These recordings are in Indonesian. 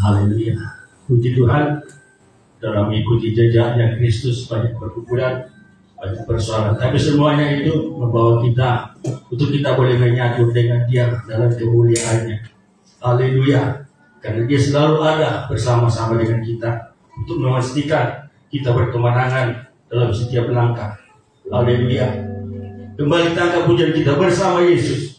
Haleluya. Puji Tuhan, dalam mengikuti jejaknya Kristus banyak perkumpulan, banyak persoalan, tapi semuanya itu membawa kita untuk kita boleh menyatu dengan Dia dalam kemuliaannya. Haleluya. Karena Dia selalu ada bersama-sama dengan kita untuk memastikan kita berkemenangan dalam setiap langkah. Haleluya. Kembali tangkap pujian kita bersama Yesus.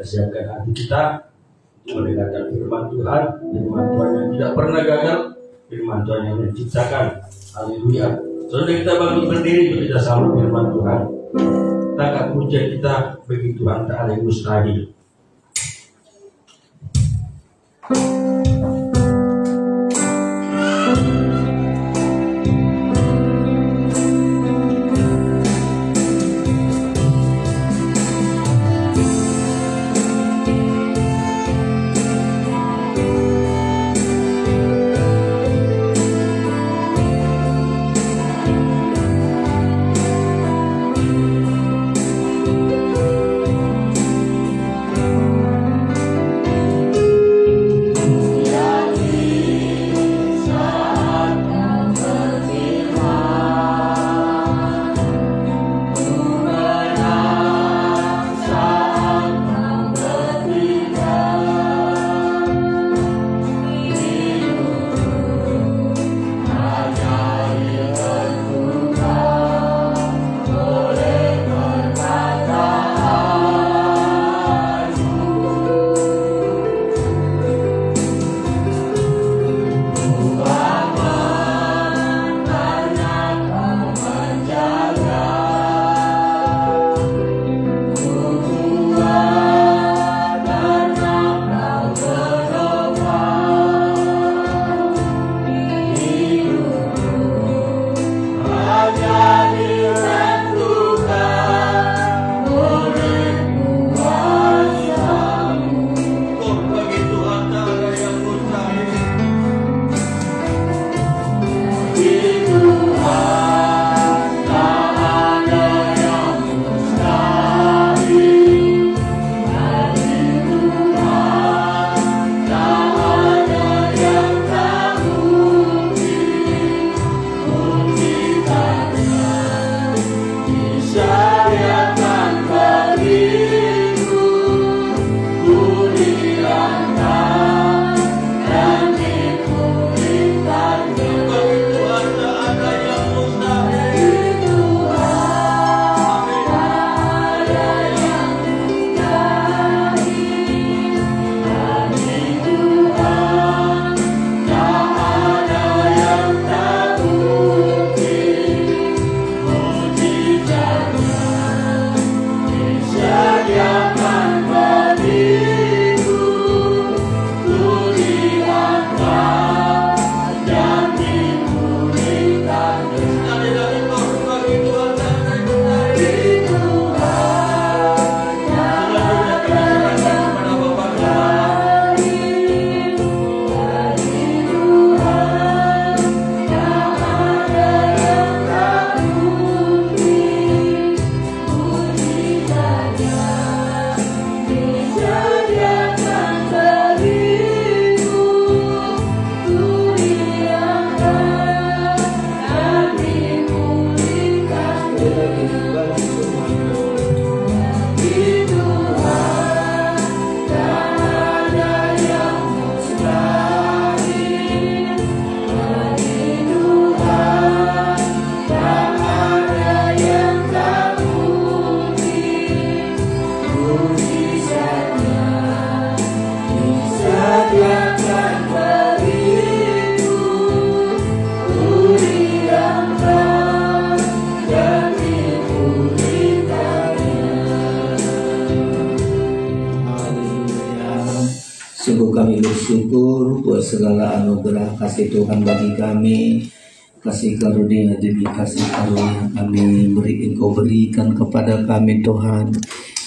Siapkan hati kita mendengarkan firman Tuhan yang tidak pernah gagal, firman Tuhan yang menciptakan. Haleluya. Saudara, kita bangun berdiri untuk kita sambut firman Tuhan. Tangkap pujian kita bagi Tuhan tak ada yang mustahil. Sungguh kami bersyukur buat segala anugerah kasih Tuhan bagi kami, kasih karunia demi kasih karunia kami Engkau berikan kepada kami Tuhan.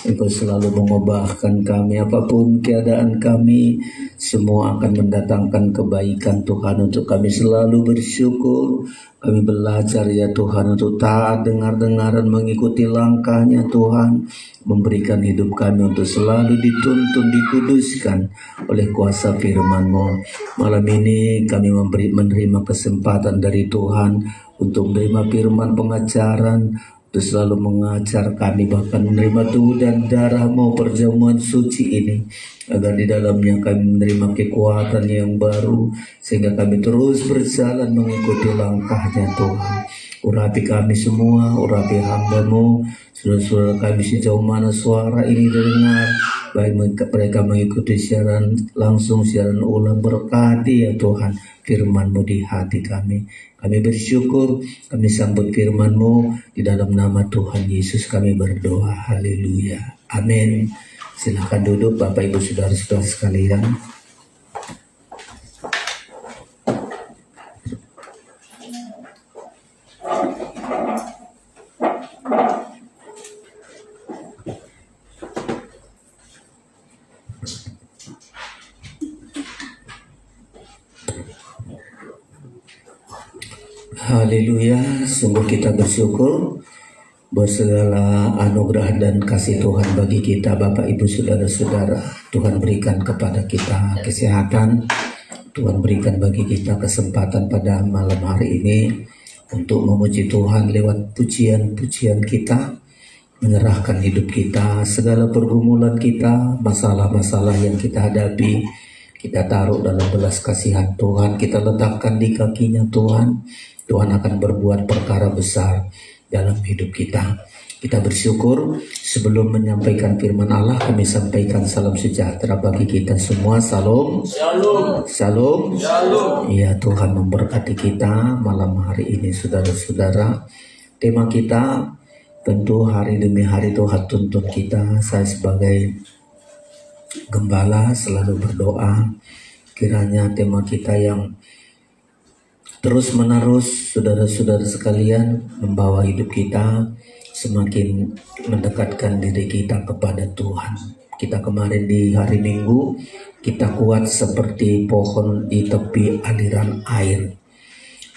Engkau selalu mengubahkan kami, apapun keadaan kami, semua akan mendatangkan kebaikan Tuhan. Untuk kami selalu bersyukur, kami belajar ya Tuhan untuk taat, dengar-dengaran, mengikuti langkahnya Tuhan, memberikan hidup kami untuk selalu dituntun, dikuduskan oleh kuasa firman-Mu. Malam ini kami menerima kesempatan dari Tuhan untuk menerima firman pengajaran, untuk selalu mengajar kami, bahkan menerima tubuh dan darah-Mu perjamuan suci ini, agar di dalamnya kami menerima kekuatan yang baru, sehingga kami terus berjalan mengikuti langkahnya Tuhan. Urapi kami semua, urapi hamba-Mu, saudara-saudara kami sejauh mana suara ini dengar, baik mereka mengikuti siaran langsung, siaran ulang, berkati ya Tuhan firman-Mu di hati kami. Kami bersyukur, kami sambut firman-Mu, di dalam nama Tuhan Yesus kami berdoa. Haleluya. Amin. Silakan duduk Bapak Ibu Saudara-saudara sekalian. Haleluya, sungguh kita bersyukur buat segala anugerah dan kasih Tuhan bagi kita Bapak Ibu Saudara-saudara. Tuhan berikan kepada kita kesehatan, Tuhan berikan bagi kita kesempatan pada malam hari ini untuk memuji Tuhan lewat pujian-pujian kita, menyerahkan hidup kita, segala pergumulan kita, masalah-masalah yang kita hadapi, kita taruh dalam belas kasihan Tuhan, kita letakkan di kakinya Tuhan. Tuhan akan berbuat perkara besar dalam hidup kita. Kita bersyukur. Sebelum menyampaikan firman Allah, kami sampaikan salam sejahtera bagi kita semua. Salam. Shalom. Shalom. Shalom. Ya, Tuhan memberkati kita malam hari ini saudara-saudara. Tema kita tentu hari demi hari Tuhan tuntun kita. Saya sebagai gembala selalu berdoa kiranya tema kita yang terus menerus saudara-saudara sekalian membawa hidup kita semakin mendekatkan diri kita kepada Tuhan. Kita kemarin di hari Minggu, kita kuat seperti pohon di tepi aliran air.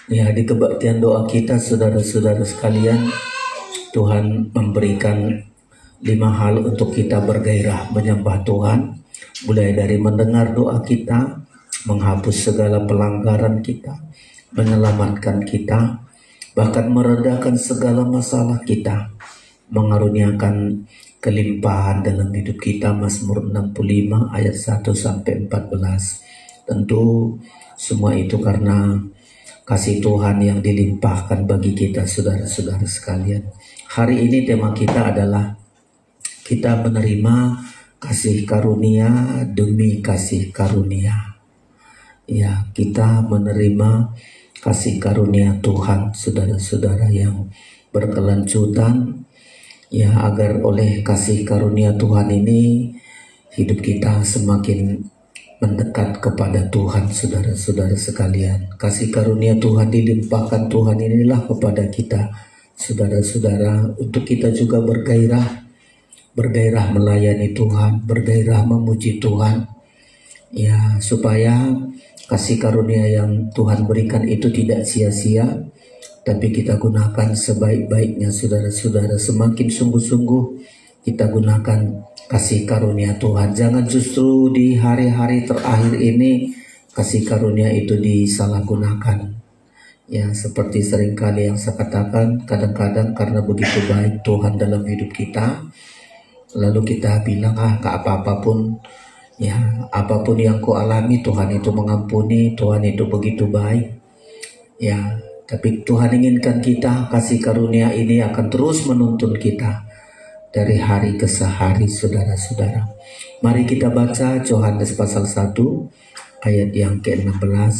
Ya, di kebaktian doa kita saudara-saudara sekalian, Tuhan memberikan 5 hal untuk kita bergairah menyembah Tuhan. Mulai dari mendengar doa kita, menghapus segala pelanggaran kita, menyelamatkan kita, bahkan meredakan segala masalah kita, mengaruniakan kelimpahan dalam hidup kita. Mazmur 65 ayat 1-14. Tentu semua itu karena kasih Tuhan yang dilimpahkan bagi kita saudara-saudara sekalian. Hari ini tema kita adalah kita menerima kasih karunia demi kasih karunia. Ya, kita menerima kasih karunia Tuhan saudara-saudara yang berkelanjutan, ya, agar oleh kasih karunia Tuhan ini hidup kita semakin mendekat kepada Tuhan saudara-saudara sekalian. Kasih karunia Tuhan dilimpahkan Tuhan inilah kepada kita saudara-saudara untuk kita juga bergairah melayani Tuhan, bergairah memuji Tuhan, ya, supaya kasih karunia yang Tuhan berikan itu tidak sia-sia, tapi kita gunakan sebaik-baiknya saudara-saudara. Semakin sungguh-sungguh kita gunakan kasih karunia Tuhan. Jangan justru di hari-hari terakhir ini kasih karunia itu disalahgunakan. Ya, seperti seringkali yang saya katakan, kadang-kadang karena begitu baik Tuhan dalam hidup kita, lalu kita bilang, gak apa-apapun, ya, apapun yang ku alami Tuhan itu mengampuni, Tuhan itu begitu baik. Ya, tapi Tuhan inginkan kita, kasih karunia ini akan terus menuntun kita dari hari ke hari saudara-saudara. Mari kita baca Yohanes pasal 1 ayat yang ke-16.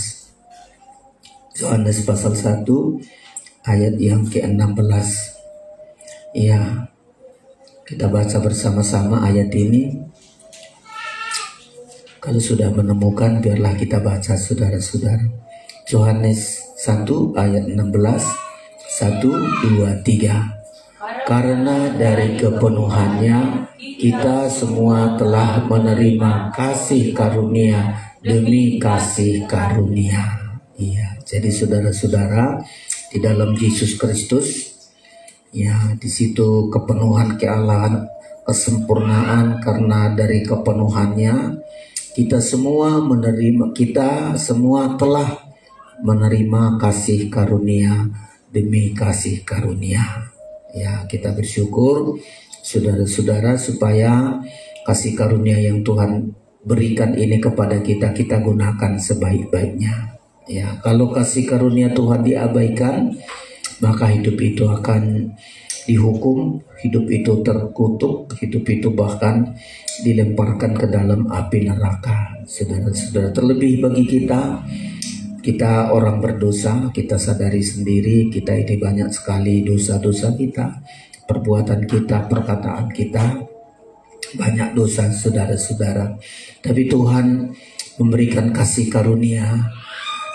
Yohanes pasal 1 ayat yang ke-16. Ya, kita baca bersama-sama ayat ini. Kalau sudah menemukan, biarlah kita baca saudara-saudara. Yohanes 1 ayat 16, 1, 2, 3. Karena dari kepenuhannya kita semua telah menerima kasih karunia demi kasih karunia. Iya, jadi saudara-saudara, di dalam Yesus Kristus, ya, di situ kepenuhan kealahan, kesempurnaan, karena dari kepenuhannya kita semua telah menerima kasih karunia demi kasih karunia. Ya, kita bersyukur saudara-saudara supaya kasih karunia yang Tuhan berikan ini kepada kita, kita gunakan sebaik-baiknya. Ya, kalau kasih karunia Tuhan diabaikan, maka hidup itu akan dihukum, hidup itu terkutuk, hidup itu bahkan dilemparkan ke dalam api neraka. Saudara-saudara, terlebih bagi kita orang berdosa, kita sadari sendiri kita ini banyak sekali dosa-dosa kita, perbuatan kita, perkataan kita, banyak dosa saudara-saudara. Tapi Tuhan memberikan kasih karunia,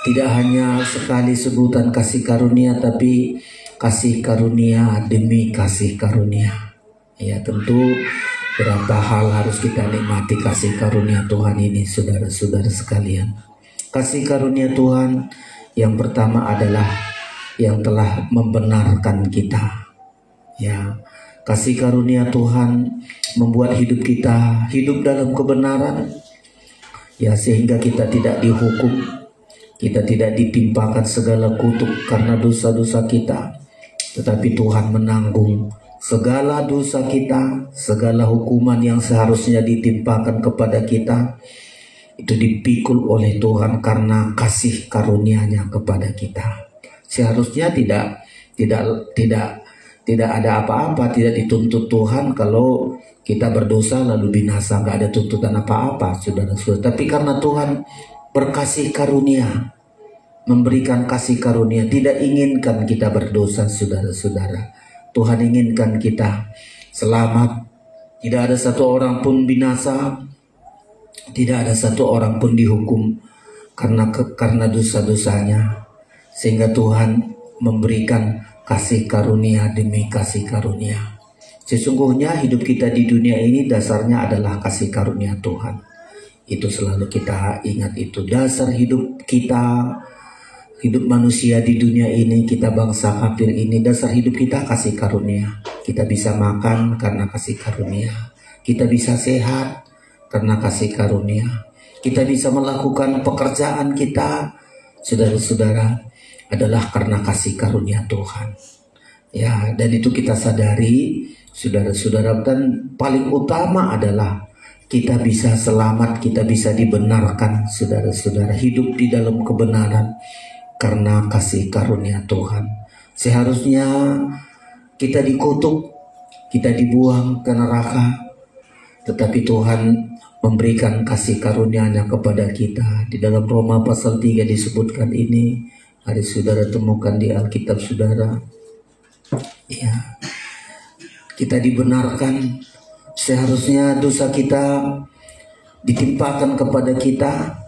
tidak hanya sekali sebutan kasih karunia, tapi kasih karunia demi kasih karunia. Ya, tentu berapa hal harus kita nikmati kasih karunia Tuhan ini, saudara-saudara sekalian. Kasih karunia Tuhan yang pertama adalah yang telah membenarkan kita. Ya, kasih karunia Tuhan membuat hidup kita hidup dalam kebenaran. Ya, sehingga kita tidak dihukum, kita tidak ditimpakan segala kutuk karena dosa-dosa kita, tetapi Tuhan menanggung segala dosa kita, segala hukuman yang seharusnya ditimpakan kepada kita. Itu dipikul oleh Tuhan karena kasih karunia-Nya kepada kita. Seharusnya tidak ada apa-apa, tidak dituntut Tuhan kalau kita berdosa lalu binasa, nggak ada tuntutan apa-apa, saudara-saudara. Tapi karena Tuhan berkasih karunia, memberikan kasih karunia, tidak inginkan kita berdosa, saudara-saudara. Tuhan inginkan kita selamat, tidak ada satu orang pun binasa. Tidak ada satu orang pun dihukum karena dosa-dosanya, sehingga Tuhan memberikan kasih karunia demi kasih karunia. Sesungguhnya hidup kita di dunia ini dasarnya adalah kasih karunia Tuhan. Itu selalu kita ingat, itu dasar hidup kita, hidup manusia di dunia ini, kita bangsa kafir ini, dasar hidup kita kasih karunia. Kita bisa makan karena kasih karunia, kita bisa sehat karena kasih karunia, kita bisa melakukan pekerjaan kita, saudara-saudara, adalah karena kasih karunia Tuhan. Ya, dan itu kita sadari, saudara-saudara, dan paling utama adalah kita bisa selamat, kita bisa dibenarkan, saudara-saudara, hidup di dalam kebenaran karena kasih karunia Tuhan. Seharusnya kita dikutuk, kita dibuang ke neraka, tetapi Tuhan memberikan kasih karunia-Nya kepada kita. Di dalam Roma pasal 3 disebutkan ini. Hari saudara temukan di Alkitab saudara. Ya, kita dibenarkan. Seharusnya dosa kita ditimpakan kepada kita,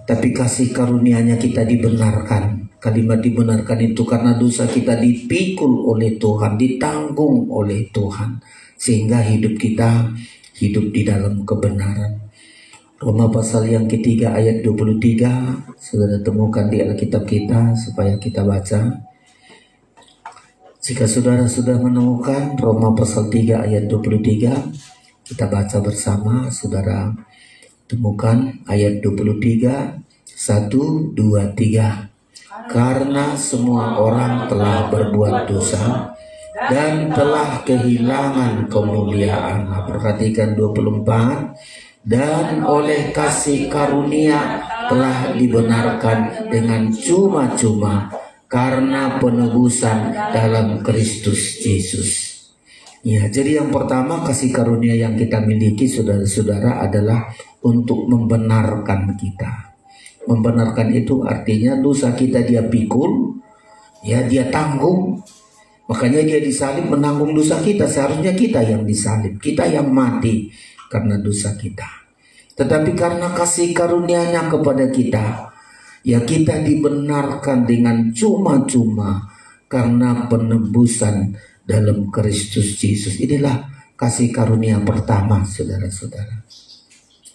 tapi kasih karunia-Nya kita dibenarkan. Kalimat dibenarkan itu karena dosa kita dipikul oleh Tuhan, ditanggung oleh Tuhan, sehingga hidup kita hidup di dalam kebenaran. Roma pasal yang ketiga ayat 23, saudara temukan di Alkitab kita supaya kita baca. Jika saudara sudah menemukan Roma pasal 3 ayat 23, kita baca bersama. Saudara temukan ayat 23, 1, 2, 3. Karena semua orang telah berbuat dosa dan telah kehilangan kemuliaan. Nah, perhatikan 24. Dan oleh kasih karunia telah dibenarkan dengan cuma-cuma karena penebusan dalam Kristus Yesus. Ya, jadi yang pertama kasih karunia yang kita miliki, saudara-saudara, adalah untuk membenarkan kita. Membenarkan itu artinya dosa kita dia pikul, ya, dia tanggung. Makanya dia disalib menanggung dosa kita. Seharusnya kita yang disalib, kita yang mati karena dosa kita. Tetapi karena kasih karunia-Nya kepada kita, ya kita dibenarkan dengan cuma-cuma karena penebusan dalam Kristus Yesus. Inilah kasih karunia pertama, saudara-saudara.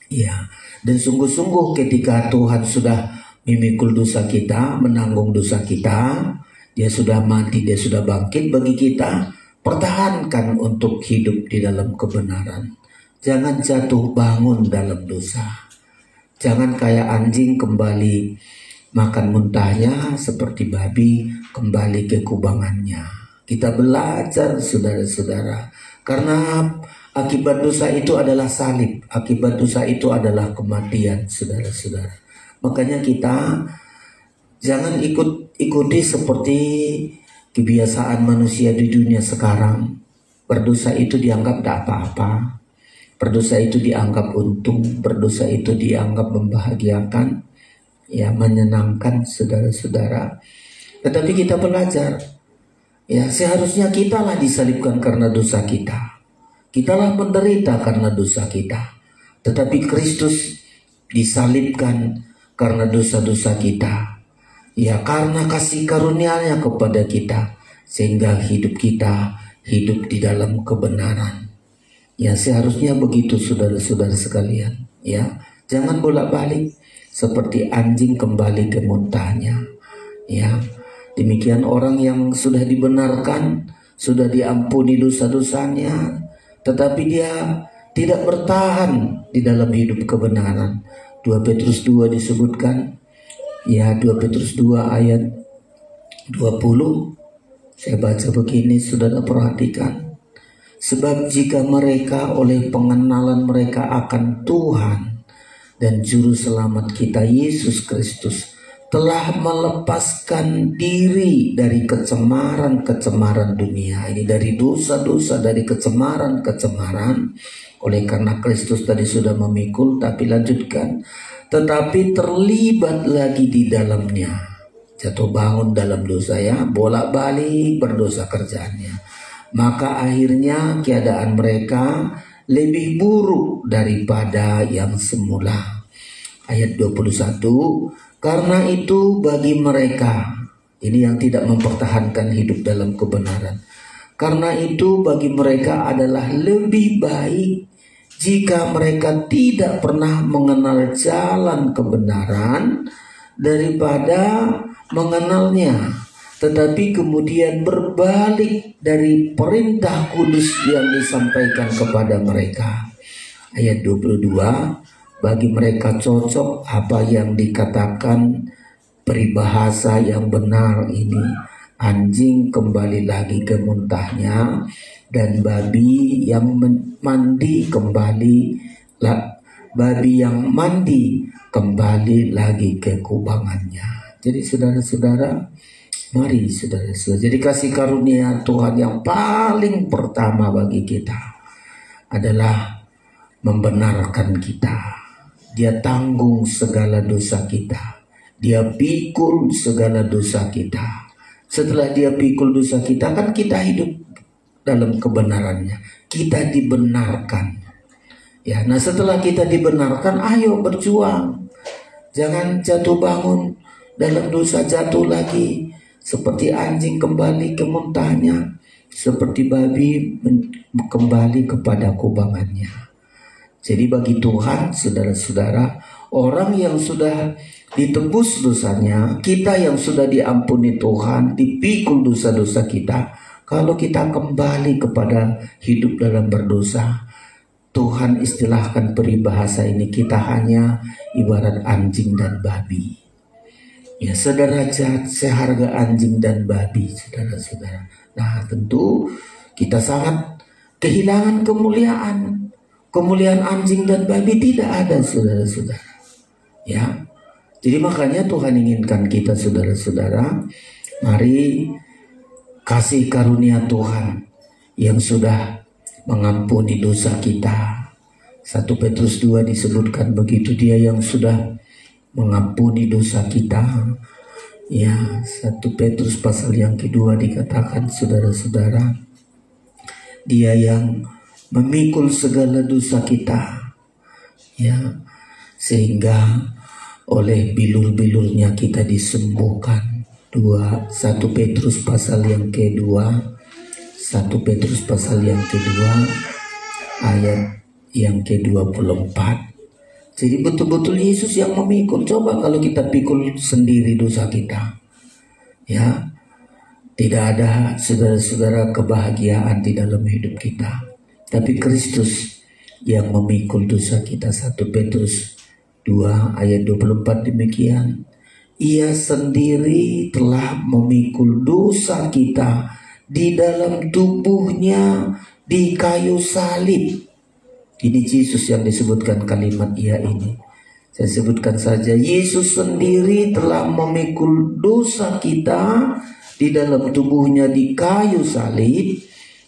Ya, dan sungguh-sungguh ketika Tuhan sudah memikul dosa kita, menanggung dosa kita, Dia sudah mati, Dia sudah bangkit bagi kita. Pertahankan untuk hidup di dalam kebenaran. Jangan jatuh bangun dalam dosa. Jangan kayak anjing kembali makan muntahnya, seperti babi kembali ke kubangannya. Kita belajar, saudara-saudara, karena akibat dosa itu adalah salib, akibat dosa itu adalah kematian, saudara-saudara. Makanya kita jangan ikuti seperti kebiasaan manusia di dunia sekarang. Berdosa itu dianggap tidak apa-apa. Berdosa itu dianggap untung. Berdosa itu dianggap membahagiakan, ya, menyenangkan, saudara-saudara. Tetapi kita belajar, ya, seharusnya kitalah disalibkan karena dosa kita. Kitalah menderita karena dosa kita. Tetapi Kristus disalibkan karena dosa-dosa kita. Ya, karena kasih karunia-Nya kepada kita, sehingga hidup kita hidup di dalam kebenaran. Ya, seharusnya begitu, saudara-saudara sekalian. Ya, jangan bolak-balik seperti anjing kembali ke muntahnya. Ya, demikian orang yang sudah dibenarkan, sudah diampuni dosa-dosanya, tetapi dia tidak bertahan di dalam hidup kebenaran. 2 Petrus 2 disebutkan, ya, 2 Petrus 2 ayat 20. Saya baca begini, saudara perhatikan. Sebab jika mereka oleh pengenalan mereka akan Tuhan dan Juru Selamat kita Yesus Kristus telah melepaskan diri dari kecemaran-kecemaran dunia ini, dari dosa-dosa, dari kecemaran-kecemaran, oleh karena Kristus tadi sudah memikul, tapi lanjutkan, tetapi terlibat lagi di dalamnya. Jatuh bangun dalam dosa, ya, bolak-balik berdosa kerjaannya. Maka akhirnya keadaan mereka lebih buruk daripada yang semula. Ayat 21, karena itu bagi mereka, ini yang tidak mempertahankan hidup dalam kebenaran, karena itu bagi mereka adalah lebih baik jika mereka tidak pernah mengenal jalan kebenaran daripada mengenalnya, tetapi kemudian berbalik dari perintah kudus yang disampaikan kepada mereka. Ayat 22, bagi mereka cocok apa yang dikatakan peribahasa yang benar ini, anjing kembali lagi ke muntahnya, dan babi yang mandi kembali lagi ke kubangannya. Jadi saudara-saudara, mari saudara-saudara, jadi kasih karunia Tuhan yang paling pertama bagi kita adalah membenarkan kita. Dia tanggung segala dosa kita. Dia pikul segala dosa kita. Setelah Dia pikul dosa kita, kan kita hidup dalam kebenarannya. Kita dibenarkan. Ya, nah setelah kita dibenarkan, ayo berjuang. Jangan jatuh bangun dalam dosa, jatuh lagi seperti anjing kembali ke muntahnya, seperti babi kembali kepada kubangannya. Jadi bagi Tuhan, saudara-saudara, orang yang sudah ditebus dosanya, kita yang sudah diampuni Tuhan, dipikul dosa-dosa kita, kalau kita kembali kepada hidup dalam berdosa, Tuhan istilahkan peribahasa ini, kita hanya ibarat anjing dan babi. Ya, sederajat, seharga anjing dan babi, saudara-saudara. Nah, tentu kita sangat kehilangan kemuliaan. Kemuliaan anjing dan babi tidak ada, saudara-saudara. Ya, jadi makanya Tuhan inginkan kita, saudara-saudara, mari kasih karunia Tuhan yang sudah mengampuni dosa kita. 1 Petrus 2 disebutkan begitu, Dia yang sudah mengampuni dosa kita. Ya, 1 Petrus pasal yang kedua dikatakan, saudara-saudara, Dia yang memikul segala dosa kita. Ya, sehingga oleh bilur-bilurnya kita disembuhkan. 1 Petrus pasal yang kedua, 1 Petrus pasal yang kedua ayat yang ke-24. Jadi betul-betul Yesus yang memikul. Coba kalau kita pikul sendiri dosa kita, ya, tidak ada saudara-saudara kebahagiaan di dalam hidup kita. Tapi Kristus yang memikul dosa kita. 1 Petrus 2 ayat 24 demikian. Ia sendiri telah memikul dosa kita di dalam tubuhnya di kayu salib. Ini Yesus yang disebutkan kalimat ia ini. Saya sebutkan saja, Yesus sendiri telah memikul dosa kita di dalam tubuhnya di kayu salib,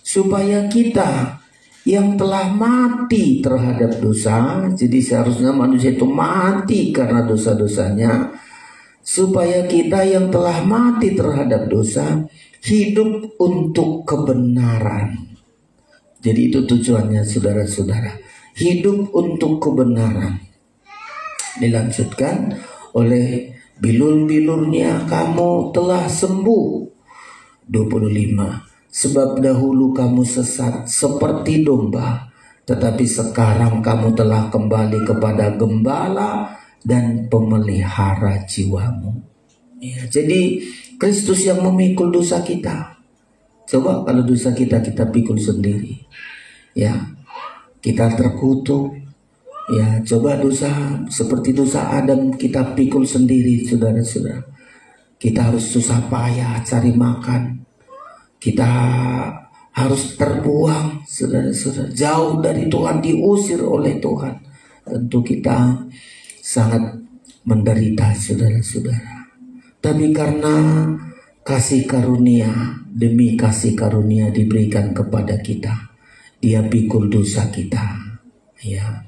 supaya kita yang telah mati terhadap dosa, jadi seharusnya manusia itu mati karena dosa-dosanya, supaya kita yang telah mati terhadap dosa hidup untuk kebenaran. Jadi itu tujuannya saudara-saudara, hidup untuk kebenaran. Dilanjutkan, oleh bilur-bilurnya kamu telah sembuh. 25. Sebab dahulu kamu sesat seperti domba, tetapi sekarang kamu telah kembali kepada gembala dan pemelihara jiwamu. Ya, jadi Kristus yang memikul dosa kita. Coba kalau dosa kita pikul sendiri, ya, kita terkutuk. Ya, coba dosa seperti dosa Adam kita pikul sendiri, saudara-saudara. Kita harus susah payah cari makan. Kita harus terbuang, saudara-saudara, jauh dari Tuhan, diusir oleh Tuhan. Tentu kita sangat menderita, saudara-saudara. Tapi karena kasih karunia, demi kasih karunia diberikan kepada kita, Dia pikul dosa kita. Ya,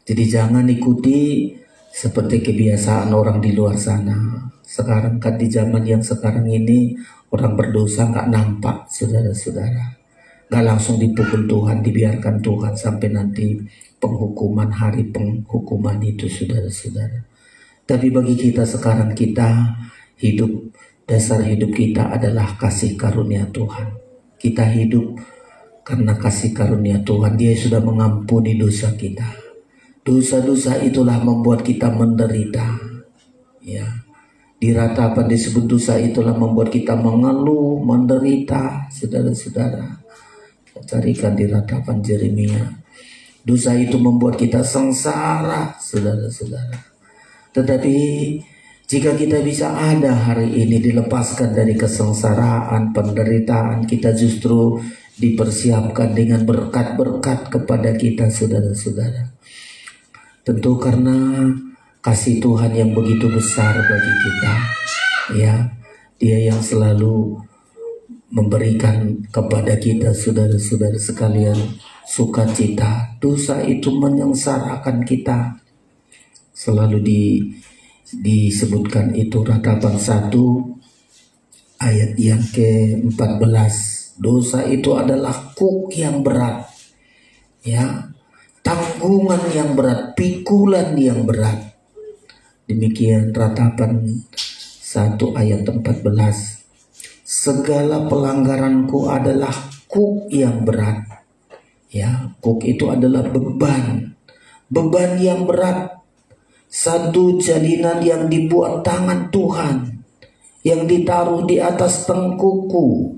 jadi jangan ikuti seperti kebiasaan orang di luar sana. Sekarang kan di zaman yang sekarang ini, orang berdosa nggak nampak, saudara-saudara. Nggak langsung dipukul Tuhan, dibiarkan Tuhan sampai nanti penghukuman, hari penghukuman itu, saudara-saudara. Tapi bagi kita sekarang, kita hidup, dasar hidup kita adalah kasih karunia Tuhan. Kita hidup karena kasih karunia Tuhan. Dia sudah mengampuni dosa kita. Dosa-dosa itulah membuat kita menderita. Ya, di ratapan disebut dosa itulah membuat kita mengeluh, menderita, saudara-saudara. Carikan di ratapan Yeremia. Dosa itu membuat kita sengsara, saudara-saudara. Tetapi jika kita bisa ada hari ini dilepaskan dari kesengsaraan, penderitaan, kita justru dipersiapkan dengan berkat-berkat kepada kita, saudara-saudara. Tentu karena kasih Tuhan yang begitu besar bagi kita, ya, Dia yang selalu memberikan kepada kita, saudara-saudara sekalian, sukacita. Dosa itu menyengsarakan kita. Selalu disebutkan itu ratapan 1 ayat yang ke-14. Dosa itu adalah kuk yang berat, ya, tanggungan yang berat, pikulan yang berat. Demikian ratapan 1 ayat 14. Segala pelanggaranku adalah kuk yang berat. Ya, kuk itu adalah beban. Beban yang berat. Satu jalinan yang dibuat tangan Tuhan, yang ditaruh di atas tengkukku,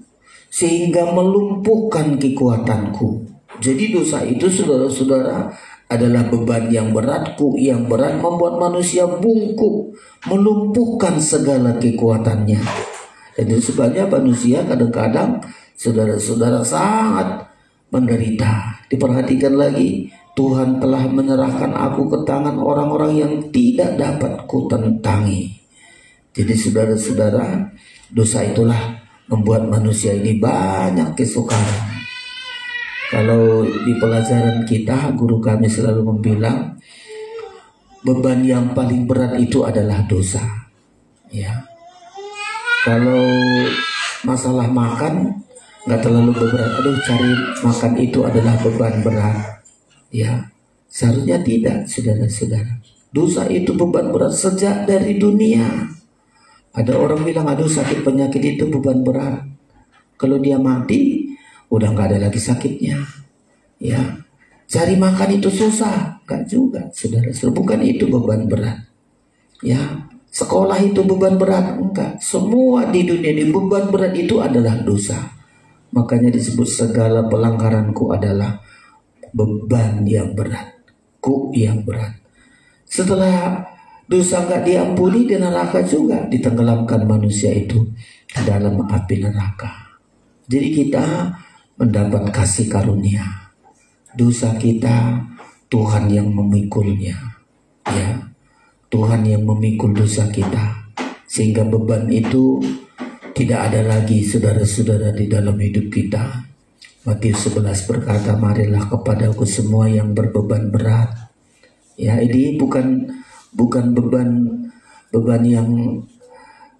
sehingga melumpuhkan kekuatanku. Jadi dosa itu, saudara-saudara, adalah beban yang berat, kuk yang berat, membuat manusia bungkuk, melumpuhkan segala kekuatannya. Dan itu sebabnya manusia kadang-kadang, saudara-saudara, sangat menderita. Diperhatikan lagi, Tuhan telah menyerahkan aku ke tangan orang-orang yang tidak dapat kutentangi. Jadi saudara-saudara, dosa itulah membuat manusia ini banyak kesukaran. Kalau di pelajaran kita, guru kami selalu membilang, beban yang paling berat itu adalah dosa. Ya, kalau masalah makan nggak terlalu berat. Aduh, cari makan itu adalah beban berat. Ya, seharusnya tidak, saudara-saudara. Dosa itu beban berat sejak dari dunia. Ada orang bilang, aduh sakit penyakit itu beban berat. Kalau dia mati, udah nggak ada lagi sakitnya. Ya, cari makan itu susah, enggak juga, saudara. Bukan itu beban berat. Ya, sekolah itu beban berat, enggak. Semua di dunia ini beban berat itu adalah dosa. Makanya disebut segala pelanggaranku adalah beban yang berat, ku yang berat. Setelah dosa nggak diampuni, di neraka juga ditenggelamkan manusia itu dalam api neraka. Jadi kita mendapat kasih karunia. Dosa kita Tuhan yang memikulnya, ya. Tuhan yang memikul dosa kita, sehingga beban itu tidak ada lagi, saudara-saudara, di dalam hidup kita. Matius 11 berkata, marilah kepadaku semua yang berbeban berat. Ya, ini bukan beban yang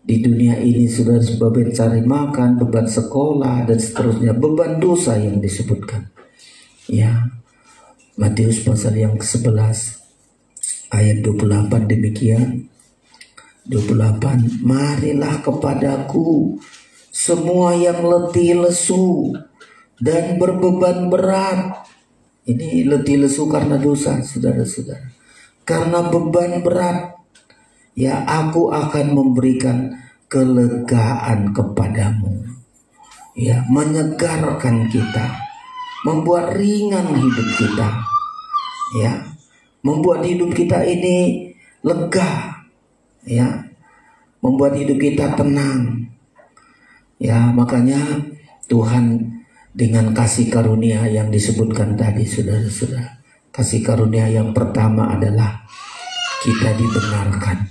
di dunia ini, saudara, beban cari makan, beban sekolah dan seterusnya, beban dosa yang disebutkan. Ya, Matius pasal yang ke-11 ayat 28 demikian. 28, marilah kepadaku semua yang letih lesu dan berbeban berat. Ini letih lesu karena dosa, saudara-saudara. Karena beban berat, ya, aku akan memberikan kelegaan kepadamu. Ya, menyegarkan kita, membuat ringan hidup kita. Ya, membuat hidup kita ini lega. Ya, membuat hidup kita tenang. Ya, makanya Tuhan dengan kasih karunia yang disebutkan tadi, saudara-saudara. Kasih karunia yang pertama adalah kita dibenarkan.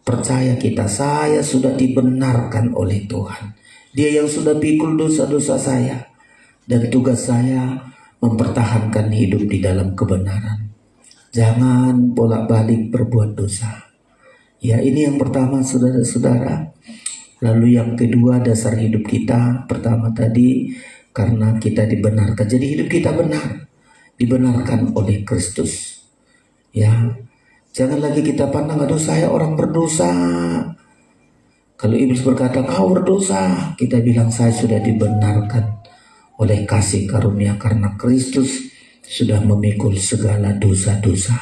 Percaya kita, saya sudah dibenarkan oleh Tuhan. Dia yang sudah pikul dosa-dosa saya. Dan tugas saya mempertahankan hidup di dalam kebenaran. Jangan bolak-balik berbuat dosa. Ya, ini yang pertama, saudara-saudara. Lalu yang kedua, dasar hidup kita. Pertama tadi, karena kita dibenarkan. Jadi hidup kita benar, dibenarkan oleh Kristus. Ya, jangan lagi kita pandang, aduh saya orang berdosa. Kalau iblis berkata kau berdosa, kita bilang saya sudah dibenarkan oleh kasih karunia karena Kristus sudah memikul segala dosa-dosa.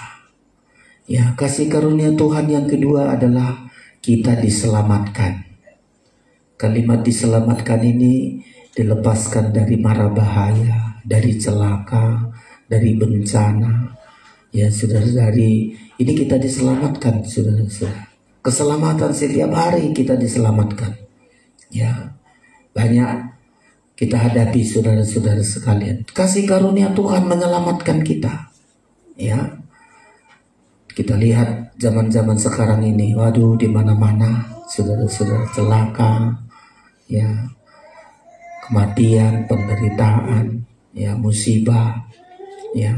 Ya, kasih karunia Tuhan yang kedua adalah kita diselamatkan. Kalimat diselamatkan ini dilepaskan dari mara bahaya, dari celaka, dari bencana. Ya, saudara-saudari, ini kita diselamatkan, saudara-saudara. Keselamatan setiap hari kita diselamatkan. Ya, banyak kita hadapi, saudara-saudara sekalian. Kasih karunia Tuhan menyelamatkan kita. Ya, kita lihat zaman-zaman sekarang ini, waduh, di mana-mana, saudara-saudara, celaka, ya, kematian, penderitaan, ya, musibah, ya.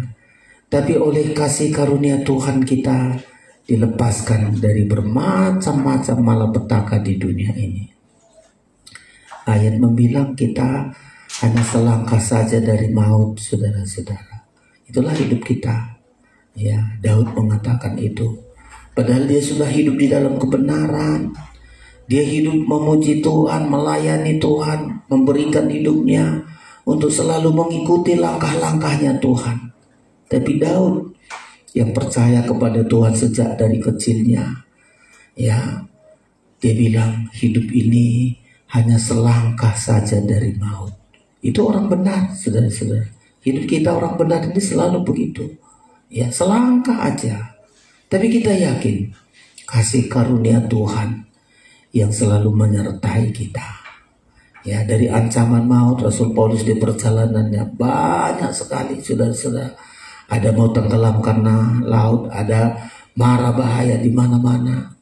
Tapi oleh kasih karunia Tuhan kita dilepaskan dari bermacam-macam malapetaka di dunia ini. Ayat membilang kita hanya selangkah saja dari maut, saudara-saudara. Itulah hidup kita. Ya, Daud mengatakan itu. Padahal dia sudah hidup di dalam kebenaran. Dia hidup memuji Tuhan, melayani Tuhan, memberikan hidupnya untuk selalu mengikuti langkah-langkahnya Tuhan. Tapi Daud yang percaya kepada Tuhan sejak dari kecilnya, ya, dia bilang hidup ini hanya selangkah saja dari maut. Itu orang benar, saudara-saudara. Hidup kita orang benar ini selalu begitu. Ya, selangkah aja. Tapi kita yakin kasih karunia Tuhan yang selalu menyertai kita. Ya, dari ancaman maut, Rasul Paulus di perjalanannya banyak sekali, saudara-saudara. Ada mau tenggelam karena laut, ada mara bahaya di mana-mana.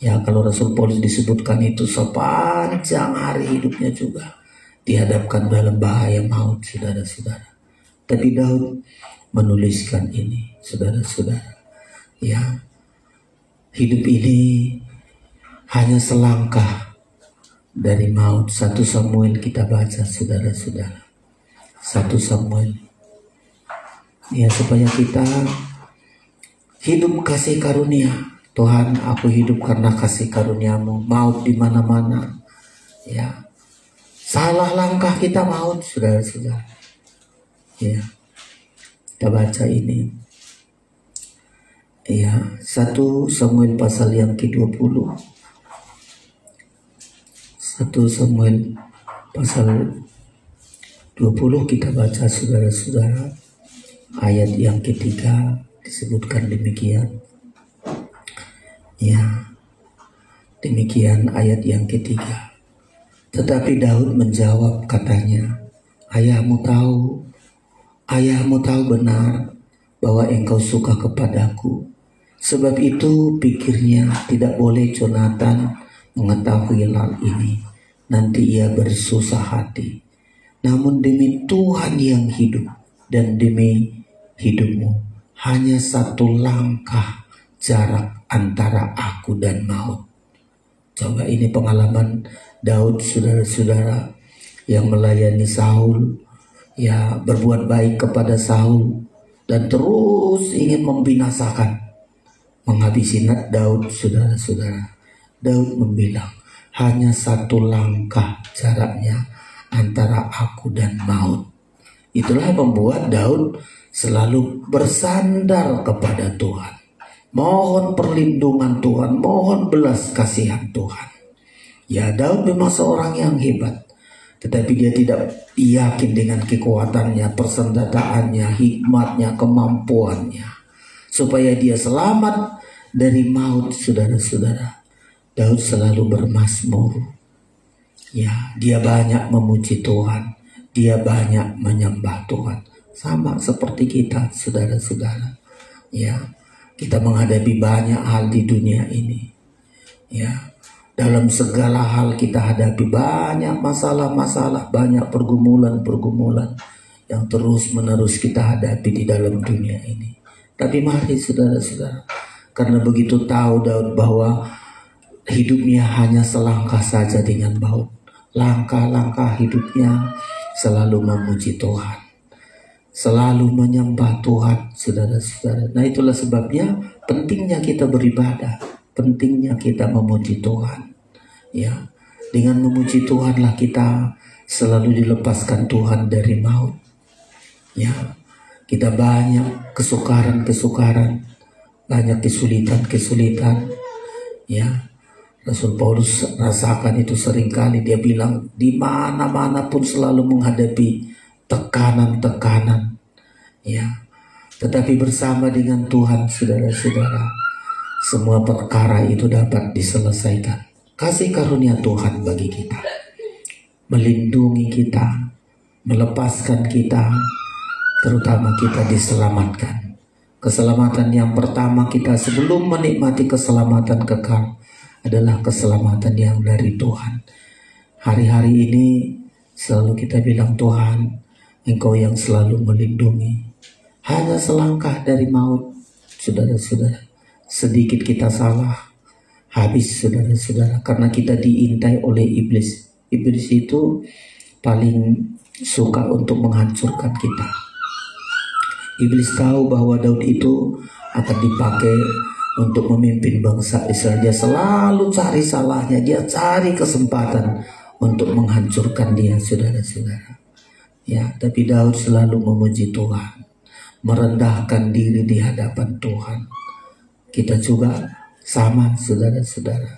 Ya, kalau Rasul Paulus disebutkan itu sepanjang hari hidupnya juga dihadapkan dalam bahaya maut, saudara-saudara. Tapi Daud menuliskan ini, saudara-saudara. Ya, hidup ini hanya selangkah dari maut. 1 Samuel kita baca, saudara-saudara. 1 Samuel. Ya, supaya kita hidup kasih karunia. Tuhan, aku hidup karena kasih karuniamu. Maut di mana-mana. Ya, salah langkah kita maut, saudara-saudara. Ya, kita baca ini. Ya, 1 Samuel pasal yang ke-20. 1 Samuel pasal 20 kita baca, saudara-saudara, ayat yang ketiga disebutkan demikian. Ya, demikian ayat yang ketiga. Tetapi Daud menjawab, katanya, ayahmu tahu benar bahwa engkau suka kepadaku. Sebab itu pikirnya tidak boleh Jonathan mengetahui hal ini. Nanti ia bersusah hati. Namun demi Tuhan yang hidup dan demi hidupmu, hanya satu langkah jarak antara aku dan maut. Coba, ini pengalaman Daud, saudara-saudara, yang melayani Saul, ya, berbuat baik kepada Saul dan terus ingin membinasakan, menghabisi Daud, saudara-saudara. Daud membilang, hanya satu langkah jaraknya antara aku dan maut. Itulah yang membuat Daud selalu bersandar kepada Tuhan. Mohon perlindungan Tuhan, mohon belas kasihan Tuhan. Ya, Daud memang seorang yang hebat, tetapi dia tidak yakin dengan kekuatannya, persenjataannya, hikmatnya, kemampuannya, supaya dia selamat dari maut, saudara-saudara. Daud selalu bermazmur. Ya, dia banyak memuji Tuhan, dia banyak menyembah Tuhan. Sama seperti kita, saudara-saudara. Ya, kita menghadapi banyak hal di dunia ini. Ya, dalam segala hal kita hadapi banyak masalah-masalah, banyak pergumulan-pergumulan yang terus-menerus kita hadapi di dalam dunia ini. Tapi mari, saudara-saudara, karena begitu tahu Daud bahwa hidupnya hanya selangkah saja dengan maut, langkah-langkah hidupnya selalu memuji Tuhan, selalu menyembah Tuhan, saudara-saudara. Nah, itulah sebabnya pentingnya kita beribadah, pentingnya kita memuji Tuhan. Ya, dengan memuji Tuhanlah kita selalu dilepaskan Tuhan dari maut. Ya, kita banyak kesukaran-kesukaran, banyak kesulitan-kesulitan. Ya, Rasul Paulus rasakan itu seringkali. Dia bilang, di mana-mana pun selalu menghadapi tekanan-tekanan. Ya, tetapi bersama dengan Tuhan, saudara-saudara, semua perkara itu dapat diselesaikan. Kasih karunia Tuhan bagi kita, melindungi kita, melepaskan kita, terutama kita diselamatkan. Keselamatan yang pertama kita sebelum menikmati keselamatan kekal adalah keselamatan yang dari Tuhan. Hari-hari ini selalu kita bilang, Tuhan, Engkau yang selalu melindungi. Hanya selangkah dari maut, saudara-saudara. Sedikit kita salah, habis, saudara-saudara, karena kita diintai oleh iblis. Iblis itu paling suka untuk menghancurkan kita. Iblis tahu bahwa Daud itu akan dipakai untuk memimpin bangsa Israel. Dia selalu cari salahnya, dia cari kesempatan untuk menghancurkan dia, saudara-saudara. Ya, tapi Daud selalu memuji Tuhan, merendahkan diri di hadapan Tuhan. Kita juga sama, saudara-saudara.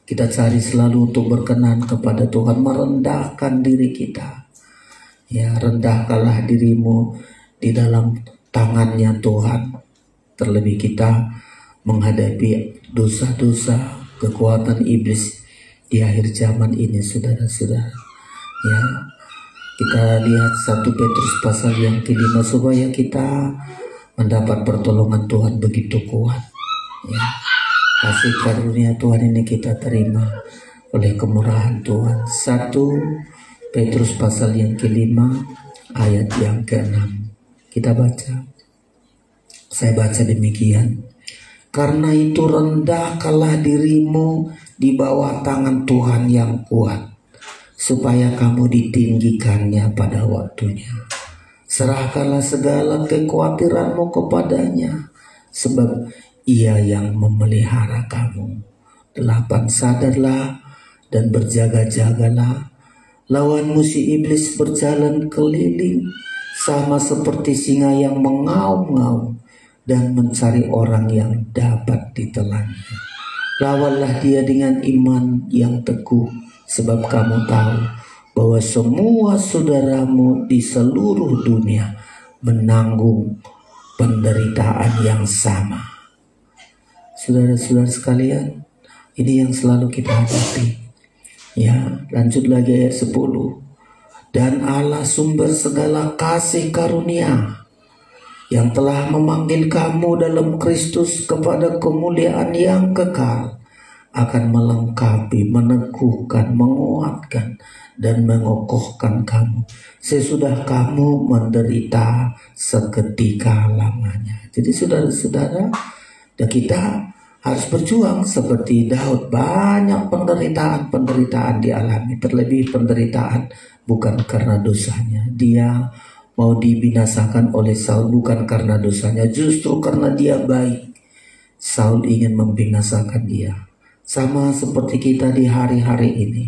Kita cari selalu untuk berkenan kepada Tuhan, merendahkan diri kita. Ya, rendahkanlah dirimu di dalam tangannya Tuhan. Terlebih kita menghadapi dosa-dosa, kekuatan iblis di akhir zaman ini, saudara-saudara. Ya, kita lihat 1 Petrus pasal yang ke-5 supaya kita mendapat pertolongan Tuhan begitu kuat. Ya, kasih karunia Tuhan ini kita terima oleh kemurahan Tuhan. 1 Petrus pasal yang ke-5 ayat yang ke-6. Kita baca. Saya baca demikian. Karena itu rendahkanlah dirimu di bawah tangan Tuhan yang kuat, supaya kamu ditinggikannya pada waktunya. Serahkanlah segala kekhawatiranmu kepadanya, sebab Ia yang memelihara kamu. 8. Sadarlah dan berjaga-jagalah. Lawanmu si iblis berjalan keliling sama seperti singa yang mengaum-ngaum dan mencari orang yang dapat ditelannya. Lawanlah dia dengan iman yang teguh, sebab kamu tahu bahwa semua saudaramu di seluruh dunia menanggung penderitaan yang sama. Saudara-saudara sekalian, ini yang selalu kita hadapi. Ya, lanjut lagi ayat 10. Dan Allah sumber segala kasih karunia yang telah memanggil kamu dalam Kristus kepada kemuliaan yang kekal akan melengkapi, meneguhkan, menguatkan dan mengokohkan kamu sesudah kamu menderita seketika lamanya. Jadi saudara-saudara, dan kita harus berjuang seperti Daud. Banyak penderitaan dialami, terlebih penderitaan bukan karena dosanya. Dia mau dibinasakan oleh Saul bukan karena dosanya, justru karena dia baik. Saul ingin membinasakan dia. Sama seperti kita di hari-hari ini,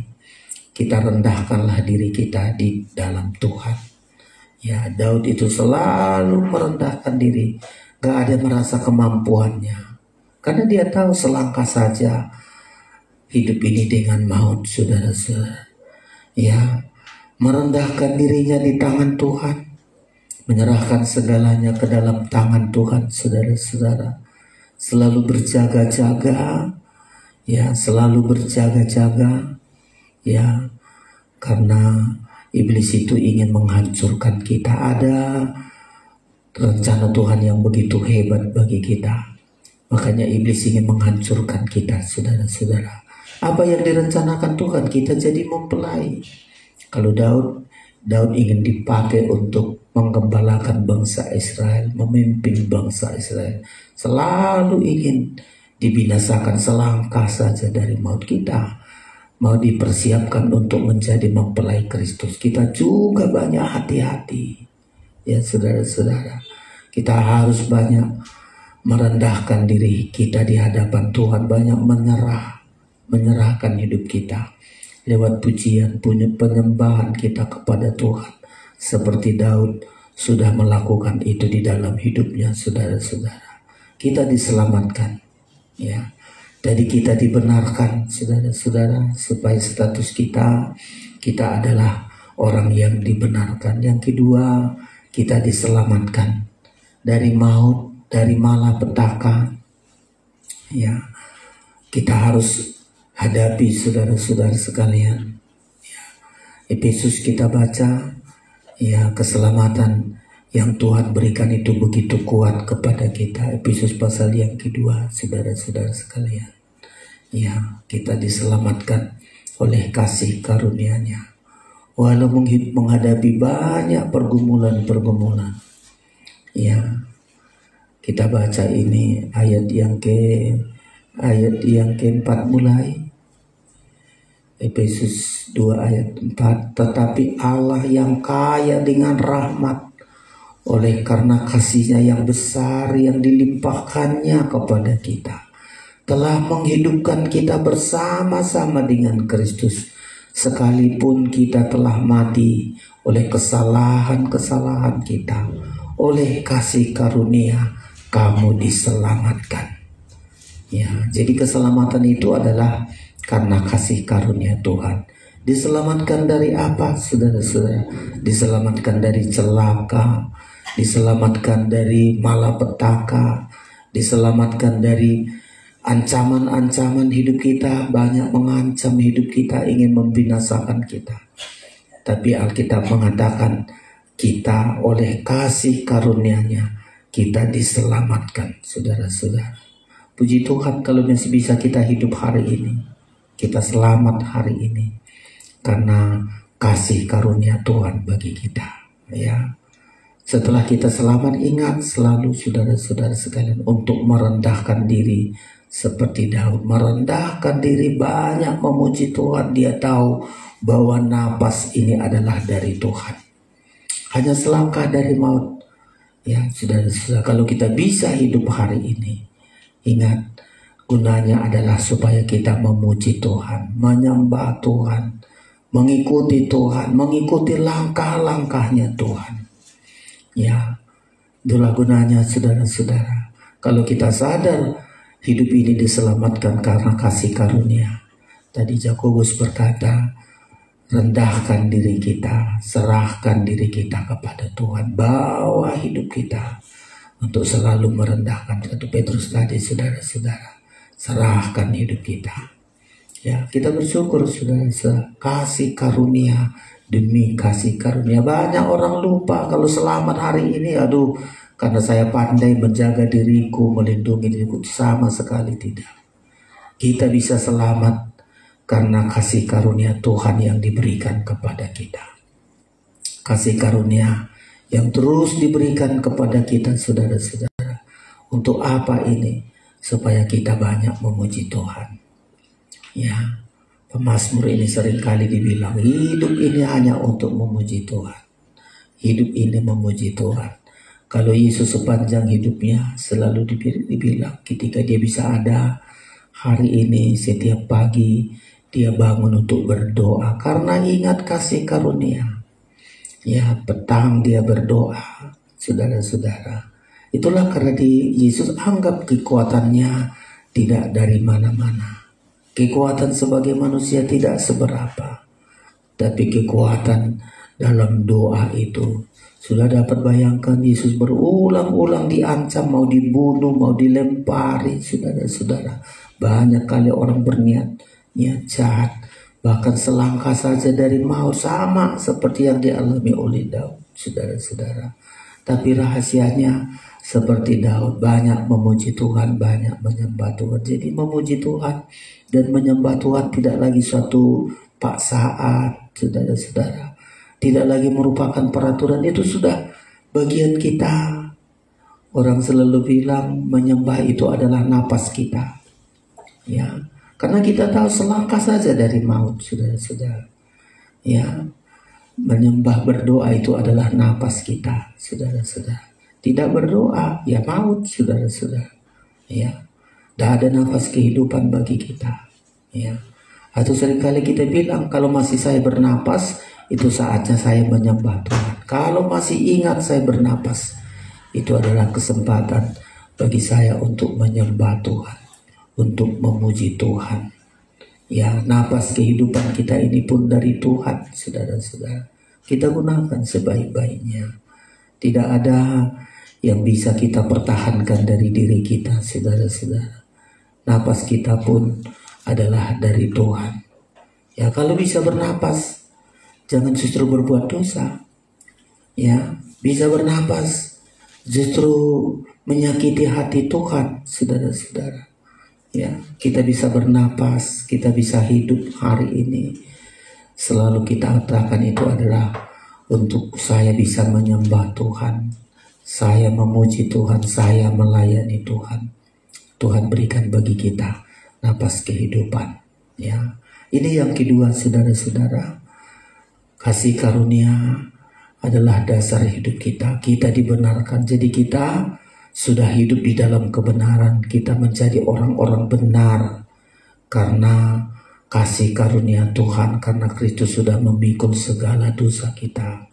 kita rendahkanlah diri kita di dalam Tuhan. Ya, Daud itu selalu merendahkan diri, gak ada merasa kemampuannya. Karena dia tahu selangkah saja hidup ini dengan maut, saudara-saudara. Ya, merendahkan dirinya di tangan Tuhan, menyerahkan segalanya ke dalam tangan Tuhan, saudara-saudara. Selalu berjaga-jaga, ya, selalu berjaga-jaga, ya, karena iblis itu ingin menghancurkan kita. Ada rencana Tuhan yang begitu hebat bagi kita. Makanya iblis ingin menghancurkan kita, saudara-saudara. Apa yang direncanakan Tuhan, kita jadi mempelai. Kalau Daud ingin dipakai untuk menggembalakan bangsa Israel, memimpin bangsa Israel. Selalu ingin dibinasakan selangkah saja dari maut. Kita mau dipersiapkan untuk menjadi mempelai Kristus. Kita juga banyak hati-hati. Ya saudara-saudara, kita harus banyak merendahkan diri kita di hadapan Tuhan, banyak menyerahkan hidup kita lewat pujian, penyembahan kita kepada Tuhan, seperti Daud sudah melakukan itu di dalam hidupnya. Saudara-saudara, kita diselamatkan, ya, jadi kita dibenarkan, saudara-saudara, supaya status kita adalah orang yang dibenarkan. Yang kedua, kita diselamatkan dari maut, dari malapetaka. Ya, kita harus hadapi, saudara-saudara sekalian. Ya, Efesus kita baca, ya, keselamatan yang Tuhan berikan itu begitu kuat kepada kita. Efesus pasal yang kedua, saudara-saudara sekalian. Ya, kita diselamatkan oleh kasih karunia-Nya. Walau menghadapi banyak pergumulan-pergumulan. Ya, kita baca ini ayat yang keempat mulai. Efesus 2 ayat 4. Tetapi Allah yang kaya dengan rahmat, oleh karena kasih-Nya yang besar yang dilimpahkannya kepada kita, telah menghidupkan kita bersama-sama dengan Kristus, sekalipun kita telah mati oleh kesalahan-kesalahan kita. Oleh kasih karunia kamu diselamatkan. Ya, jadi keselamatan itu adalah karena kasih karunia Tuhan. Diselamatkan dari apa, saudara-saudara? Diselamatkan dari celaka, diselamatkan dari malapetaka, diselamatkan dari ancaman-ancaman hidup kita. Banyak mengancam hidup kita, ingin membinasakan kita. Tapi Alkitab mengatakan kita oleh kasih karunia-Nya kita diselamatkan, saudara-saudara. Puji Tuhan kalau masih bisa kita hidup hari ini, kita selamat hari ini karena kasih karunia Tuhan bagi kita. Ya, setelah kita selamat, ingat selalu, saudara-saudara sekalian, untuk merendahkan diri seperti Daud. Merendahkan diri, banyak memuji Tuhan. Dia tahu bahwa napas ini adalah dari Tuhan. Hanya selangkah dari maut. Ya, saudara-saudara, kalau kita bisa hidup hari ini, ingat, gunanya adalah supaya kita memuji Tuhan, menyembah Tuhan, mengikuti Tuhan, mengikuti langkah-langkahnya Tuhan. Ya, itulah gunanya saudara-saudara. Kalau kita sadar hidup ini diselamatkan karena kasih karunia. Tadi Yakobus berkata, rendahkan diri kita, serahkan diri kita kepada Tuhan, bawa hidup kita untuk selalu merendahkan. 1 Petrus tadi, saudara-saudara, serahkan hidup kita. Ya, kita bersyukur saudara-saudara, kasih karunia demi kasih karunia. Banyak orang lupa kalau selamat hari ini, aduh, karena saya pandai menjaga diriku, melindungi diriku. Sama sekali tidak. Kita bisa selamat karena kasih karunia Tuhan yang diberikan kepada kita. Kasih karunia yang terus diberikan kepada kita, saudara-saudara. Untuk apa ini? Supaya kita banyak memuji Tuhan. Ya, pemazmur ini seringkali dibilang, hidup ini hanya untuk memuji Tuhan. Hidup ini memuji Tuhan. Kalau Yesus sepanjang hidupnya selalu dibilang, ketika dia bisa ada hari ini, setiap pagi dia bangun untuk berdoa karena ingat kasih karunia. Ya, petang dia berdoa, saudara-saudara. Itulah karena Yesus anggap kekuatannya tidak dari mana-mana. Kekuatan sebagai manusia tidak seberapa, tapi kekuatan dalam doa itu. Sudah dapat bayangkan Yesus berulang-ulang diancam, mau dibunuh, mau dilempari, saudara-saudara. Banyak kali orang berniat jahat, bahkan selangkah saja dari maut, sama seperti yang dialami oleh Daud, saudara-saudara. Tapi rahasianya seperti Daud, banyak memuji Tuhan, banyak menyembah Tuhan. Jadi memuji Tuhan dan menyembah Tuhan tidak lagi suatu paksaan, saudara-saudara. Tidak lagi merupakan peraturan, itu sudah bagian kita. Orang selalu bilang menyembah itu adalah napas kita. Ya, karena kita tahu selangkah saja dari maut, saudara-saudara. Ya, menyembah berdoa itu adalah napas kita, saudara-saudara. Tidak berdoa, ya maut, saudara-saudara. Ya, tidak ada nafas kehidupan bagi kita. Ya, atau seringkali kita bilang, kalau masih saya bernapas, itu saatnya saya menyembah Tuhan. Kalau masih ingat saya bernapas, itu adalah kesempatan bagi saya untuk menyembah Tuhan, untuk memuji Tuhan. Ya, napas kehidupan kita ini pun dari Tuhan, saudara-saudara. Kita gunakan sebaik-baiknya. Tidak ada yang bisa kita pertahankan dari diri kita, saudara-saudara. Napas kita pun adalah dari Tuhan. Ya, kalau bisa bernapas, jangan justru berbuat dosa. Ya, bisa bernapas, justru menyakiti hati Tuhan, saudara-saudara. Ya, kita bisa bernapas, kita bisa hidup hari ini. Selalu kita katakan itu adalah untuk saya bisa menyembah Tuhan, saya memuji Tuhan, saya melayani Tuhan. Tuhan berikan bagi kita napas kehidupan. Ya, ini yang kedua, saudara-saudara. Kasih karunia adalah dasar hidup kita. Kita dibenarkan, jadi kita sudah hidup di dalam kebenaran. Kita menjadi orang-orang benar karena kasih karunia Tuhan, karena Kristus sudah memikul segala dosa kita.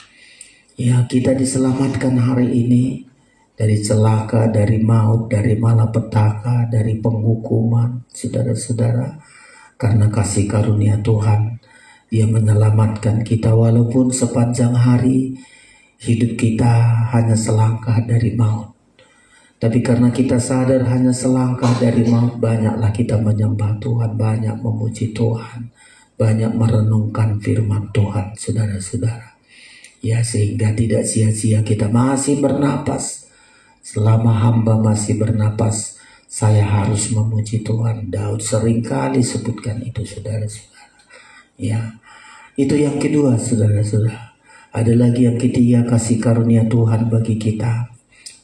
Ya, kita diselamatkan hari ini dari celaka, dari maut, dari malapetaka, dari penghukuman, saudara-saudara. Karena kasih karunia Tuhan, Dia menyelamatkan kita walaupun sepanjang hari hidup kita hanya selangkah dari maut. Tapi karena kita sadar hanya selangkah dari maut, banyaklah kita menyembah Tuhan, banyak memuji Tuhan, banyak merenungkan firman Tuhan, saudara-saudara. Ya, sehingga tidak sia-sia kita masih bernapas. Selama hamba masih bernapas, saya harus memuji Tuhan. Daud seringkali sebutkan itu, saudara-saudara. Ya, itu yang kedua, saudara-saudara. Ada lagi yang ketiga, kasih karunia Tuhan bagi kita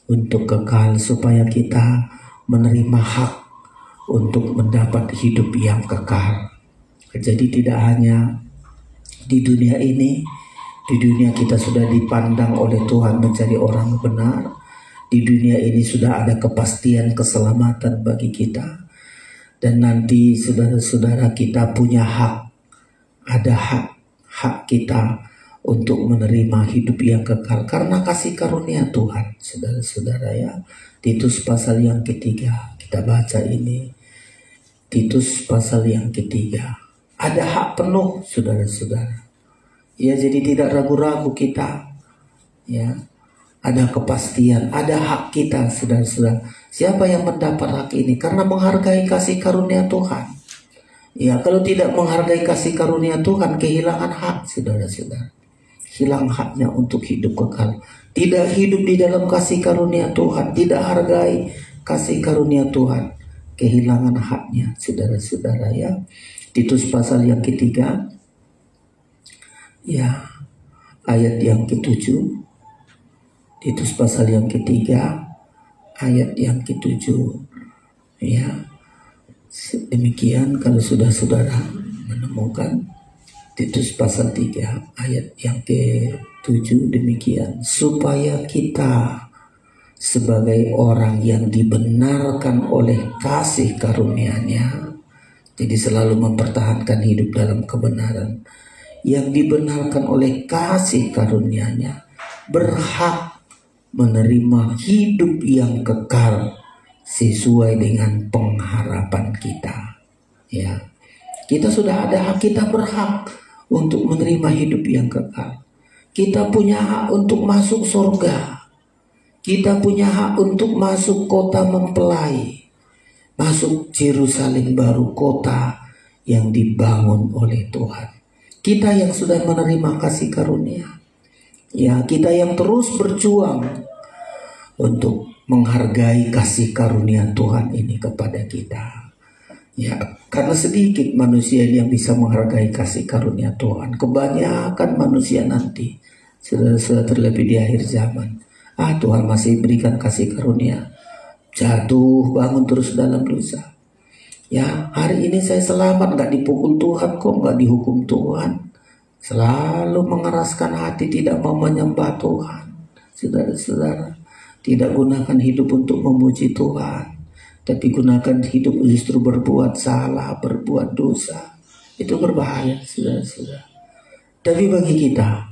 untuk kekal, supaya kita menerima hak untuk mendapat hidup yang kekal. Jadi tidak hanya di dunia ini, di dunia kita sudah dipandang oleh Tuhan menjadi orang benar, Di dunia ini sudah ada kepastian keselamatan bagi kita. Dan nanti saudara-saudara kita punya hak. Ada hak kita untuk menerima hidup yang kekal. Karena kasih karunia Tuhan, saudara-saudara ya. Titus pasal yang ketiga, kita baca ini. Titus pasal yang ketiga. Ada hak penuh, saudara-saudara. Ya, jadi tidak ragu-ragu kita. Ya, ada kepastian, ada hak kita, saudara-saudara. Siapa yang mendapat hak ini? Karena menghargai kasih karunia Tuhan. Ya, kalau tidak menghargai kasih karunia Tuhan, kehilangan hak, saudara-saudara. Hilang haknya untuk hidup kekal. Tidak hidup di dalam kasih karunia Tuhan, tidak hargai kasih karunia Tuhan, kehilangan haknya, saudara-saudara ya. Titus pasal yang ketiga, ya, ayat yang ke-7. Titus pasal yang ketiga, ayat yang ke-7. Ya, demikian kalau sudah saudara menemukan Titus pasal 3 ayat yang ke-7, demikian. Supaya kita sebagai orang yang dibenarkan oleh kasih karunia-Nya, jadi selalu mempertahankan hidup dalam kebenaran, yang dibenarkan oleh kasih karunia-Nya, berhak menerima hidup yang kekal sesuai dengan pengharapan kita. Ya, kita sudah ada hak, kita berhak untuk menerima hidup yang kekal. Kita punya hak untuk masuk surga. Kita punya hak untuk masuk kota mempelai, masuk Yerusalem baru, kota yang dibangun oleh Tuhan. Kita yang sudah menerima kasih karunia, ya, kita yang terus berjuang untuk menghargai kasih karunia Tuhan ini kepada kita. Ya, karena sedikit manusia yang bisa menghargai kasih karunia Tuhan. Kebanyakan manusia nanti sudah terlebih di akhir zaman. Tuhan masih berikan kasih karunia, jatuh bangun terus dalam dosa. Ya, hari ini saya selamat, gak dipukul Tuhan kok, gak dihukum Tuhan. Selalu mengeraskan hati, tidak mau menyembah Tuhan. Saudara-saudara, tidak gunakan hidup untuk memuji Tuhan, tapi gunakan hidup justru berbuat salah, berbuat dosa. Itu berbahaya, saudara-saudara. Tapi bagi kita,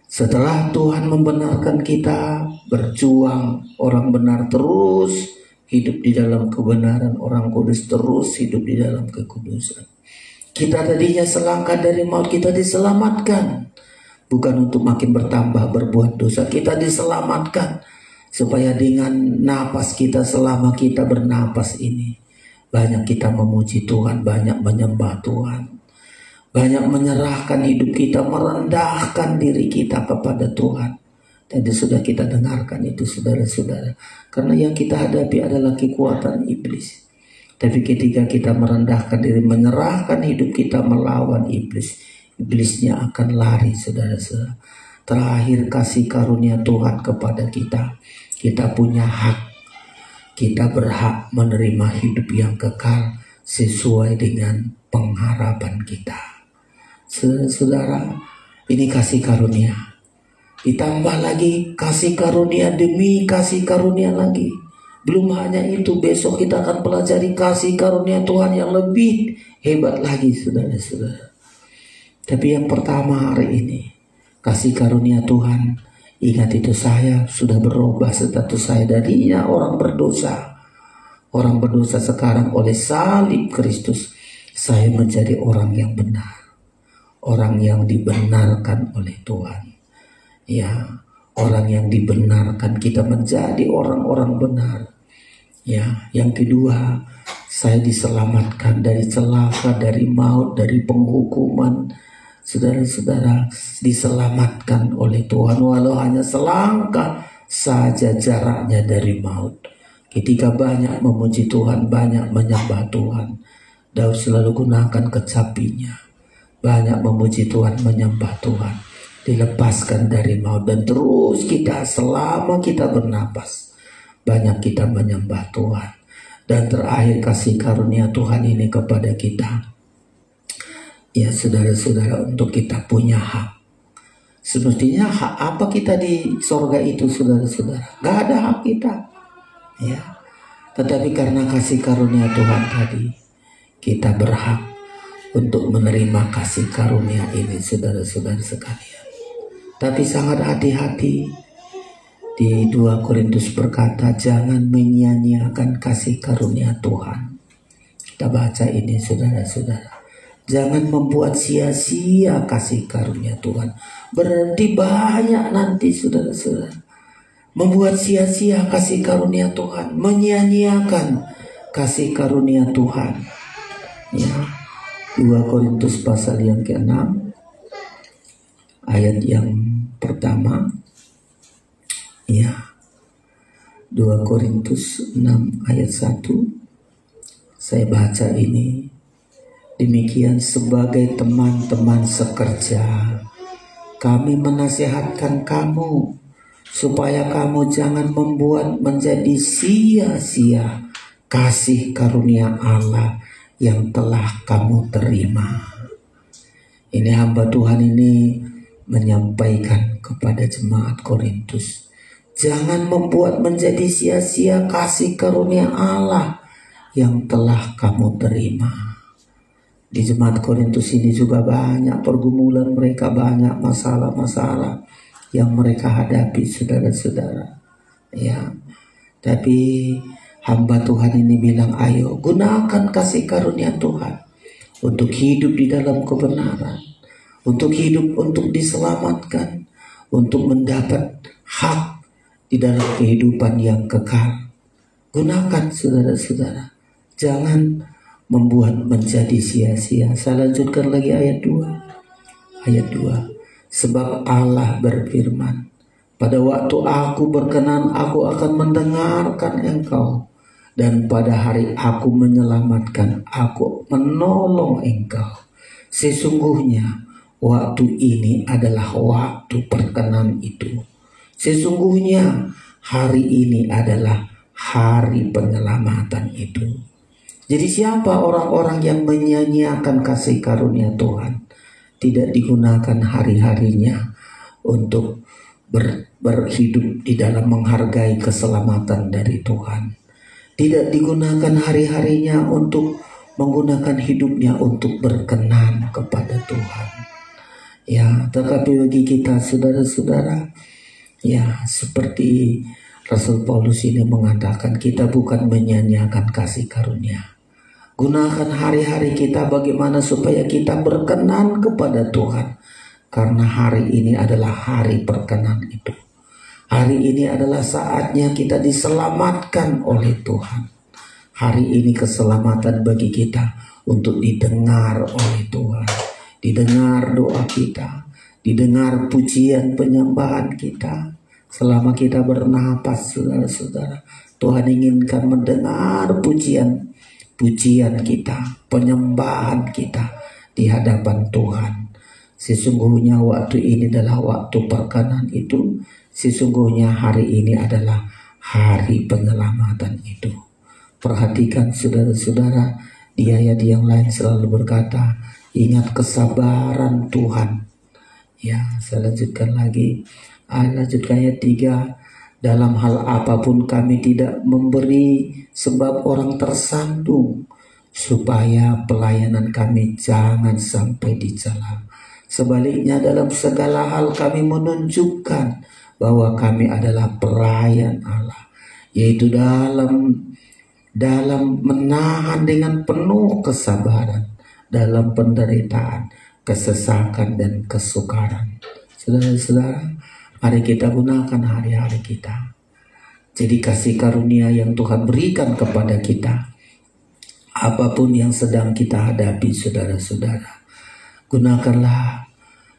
setelah Tuhan membenarkan kita, berjuang, orang benar terus hidup di dalam kebenaran, orang kudus terus hidup di dalam kekudusan. Kita tadinya selangkah dari maut, kita diselamatkan. Bukan untuk makin bertambah berbuat dosa, kita diselamatkan supaya dengan napas kita, selama kita bernapas ini, banyak kita memuji Tuhan, banyak menyembah Tuhan, banyak menyerahkan hidup kita, merendahkan diri kita kepada Tuhan. Tadi sudah kita dengarkan itu, saudara-saudara. Karena yang kita hadapi adalah kekuatan iblis. Tapi ketika kita merendahkan diri, menyerahkan hidup kita melawan iblis, iblisnya akan lari, saudara-saudara. Terakhir, kasih karunia Tuhan kepada kita. Kita punya hak. Kita berhak menerima hidup yang kekal sesuai dengan pengharapan kita. Saudara-saudara, ini kasih karunia. Ditambah lagi kasih karunia demi kasih karunia lagi. Belum hanya itu, besok kita akan pelajari kasih karunia Tuhan yang lebih hebat lagi, saudara-saudara. Tapi yang pertama hari ini, kasih karunia Tuhan. Ingat itu, saya sudah berubah status saya, darinya orang berdosa. Orang berdosa sekarang oleh salib Kristus, saya menjadi orang yang benar. Orang yang dibenarkan oleh Tuhan. Ya, orang yang dibenarkan, kita menjadi orang-orang benar. Ya, yang kedua, saya diselamatkan dari celaka, dari maut, dari penghukuman. Saudara-saudara, diselamatkan oleh Tuhan walau hanya selangkah saja jaraknya dari maut. Ketika banyak memuji Tuhan, banyak menyembah Tuhan, Daud selalu gunakan kecapinya. Banyak memuji Tuhan, menyembah Tuhan, dilepaskan dari maut, dan terus kita selama kita bernapas, banyak kita menyembah Tuhan. Dan terakhir, kasih karunia Tuhan ini kepada kita, ya saudara-saudara, untuk kita punya hak. Semestinya hak apa kita di sorga itu, saudara-saudara? Gak ada hak kita, ya. Tetapi karena kasih karunia Tuhan tadi, kita berhak untuk menerima kasih karunia ini, saudara-saudara sekalian. Tapi sangat hati-hati. Di 2 Korintus berkata, jangan menyia-nyiakan kasih karunia Tuhan. Kita baca ini, saudara-saudara. Jangan membuat sia-sia kasih karunia Tuhan. Berarti banyak nanti, saudara-saudara. Membuat sia-sia kasih karunia Tuhan. Menyia-nyiakan kasih karunia Tuhan. Ya, 2 Korintus pasal yang ke-6. Ayat yang pertama. Ya, 2 Korintus 6 ayat 1. Saya baca ini. Demikian sebagai teman-teman sekerja, kami menasihatkan kamu supaya kamu jangan membuat menjadi sia-sia kasih karunia Allah yang telah kamu terima. Ini hamba Tuhan ini menyampaikan kepada jemaat Korintus, jangan membuat menjadi sia-sia kasih karunia Allah yang telah kamu terima. Di jemaat Korintus ini juga banyak pergumulan mereka, banyak masalah-masalah yang mereka hadapi, saudara-saudara. Ya, tapi hamba Tuhan ini bilang, ayo gunakan kasih karunia Tuhan untuk hidup di dalam kebenaran, untuk hidup, untuk diselamatkan, untuk mendapat hak di dalam kehidupan yang kekal. Gunakan, saudara-saudara. Jangan membuat menjadi sia-sia. Saya lanjutkan lagi ayat 2. Ayat 2. Sebab Allah berfirman, pada waktu aku berkenan, aku akan mendengarkan engkau. Dan pada hari aku menyelamatkan, aku menolong engkau. Sesungguhnya waktu ini adalah waktu perkenan itu. Sesungguhnya hari ini adalah hari penyelamatan itu. Jadi siapa orang-orang yang menyia-nyiakan kasih karunia Tuhan? Tidak digunakan hari-harinya untuk berhidup di dalam menghargai keselamatan dari Tuhan. Tidak digunakan hari-harinya untuk menggunakan hidupnya untuk berkenan kepada Tuhan. Ya, tetapi bagi kita, saudara-saudara, ya seperti Rasul Paulus ini mengatakan, kita bukan menyia-nyiakan kasih karunia. Gunakan hari-hari kita bagaimana supaya kita berkenan kepada Tuhan. Karena hari ini adalah hari perkenan itu. Hari ini adalah saatnya kita diselamatkan oleh Tuhan. Hari ini keselamatan bagi kita untuk didengar oleh Tuhan. Didengar doa kita. Didengar pujian penyembahan kita. Selama kita bernapas, saudara-saudara, Tuhan inginkan mendengar pujian kita, penyembahan kita di hadapan Tuhan. Sesungguhnya waktu ini adalah waktu perkenan itu. Sesungguhnya hari ini adalah hari penyelamatan itu. Perhatikan, saudara-saudara, di ayat yang lain selalu berkata, ingat kesabaran Tuhan. Ya, saya lanjutkan lagi. Lanjutkan ayat 3. Dalam hal apapun kami tidak memberi sebab orang tersandung, supaya pelayanan kami jangan sampai dicela. Sebaliknya dalam segala hal kami menunjukkan bahwa kami adalah pelayan Allah, yaitu dalam menahan dengan penuh kesabaran, dalam penderitaan, kesesakan dan kesukaran. Saudara-saudara, mari kita gunakan hari-hari kita. Jadi kasih karunia yang Tuhan berikan kepada kita, apapun yang sedang kita hadapi, saudara-saudara, gunakanlah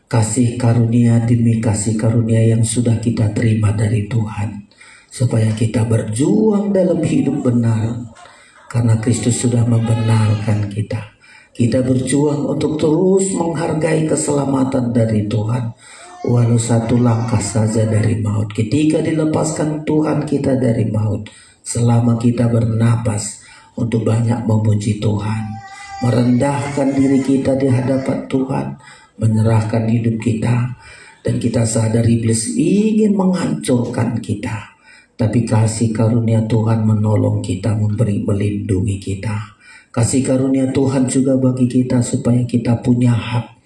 kasih karunia demi kasih karunia yang sudah kita terima dari Tuhan, supaya kita berjuang dalam hidup benar, karena Kristus sudah membenarkan kita. Kita berjuang untuk terus menghargai keselamatan dari Tuhan, walau satu langkah saja dari maut. Ketika dilepaskan Tuhan kita dari maut, selama kita bernapas, untuk banyak memuji Tuhan, merendahkan diri kita di hadapan Tuhan, menyerahkan hidup kita, dan kita sadar iblis ingin menghancurkan kita. Tapi kasih karunia Tuhan menolong kita, melindungi kita. Kasih karunia Tuhan juga bagi kita supaya kita punya hak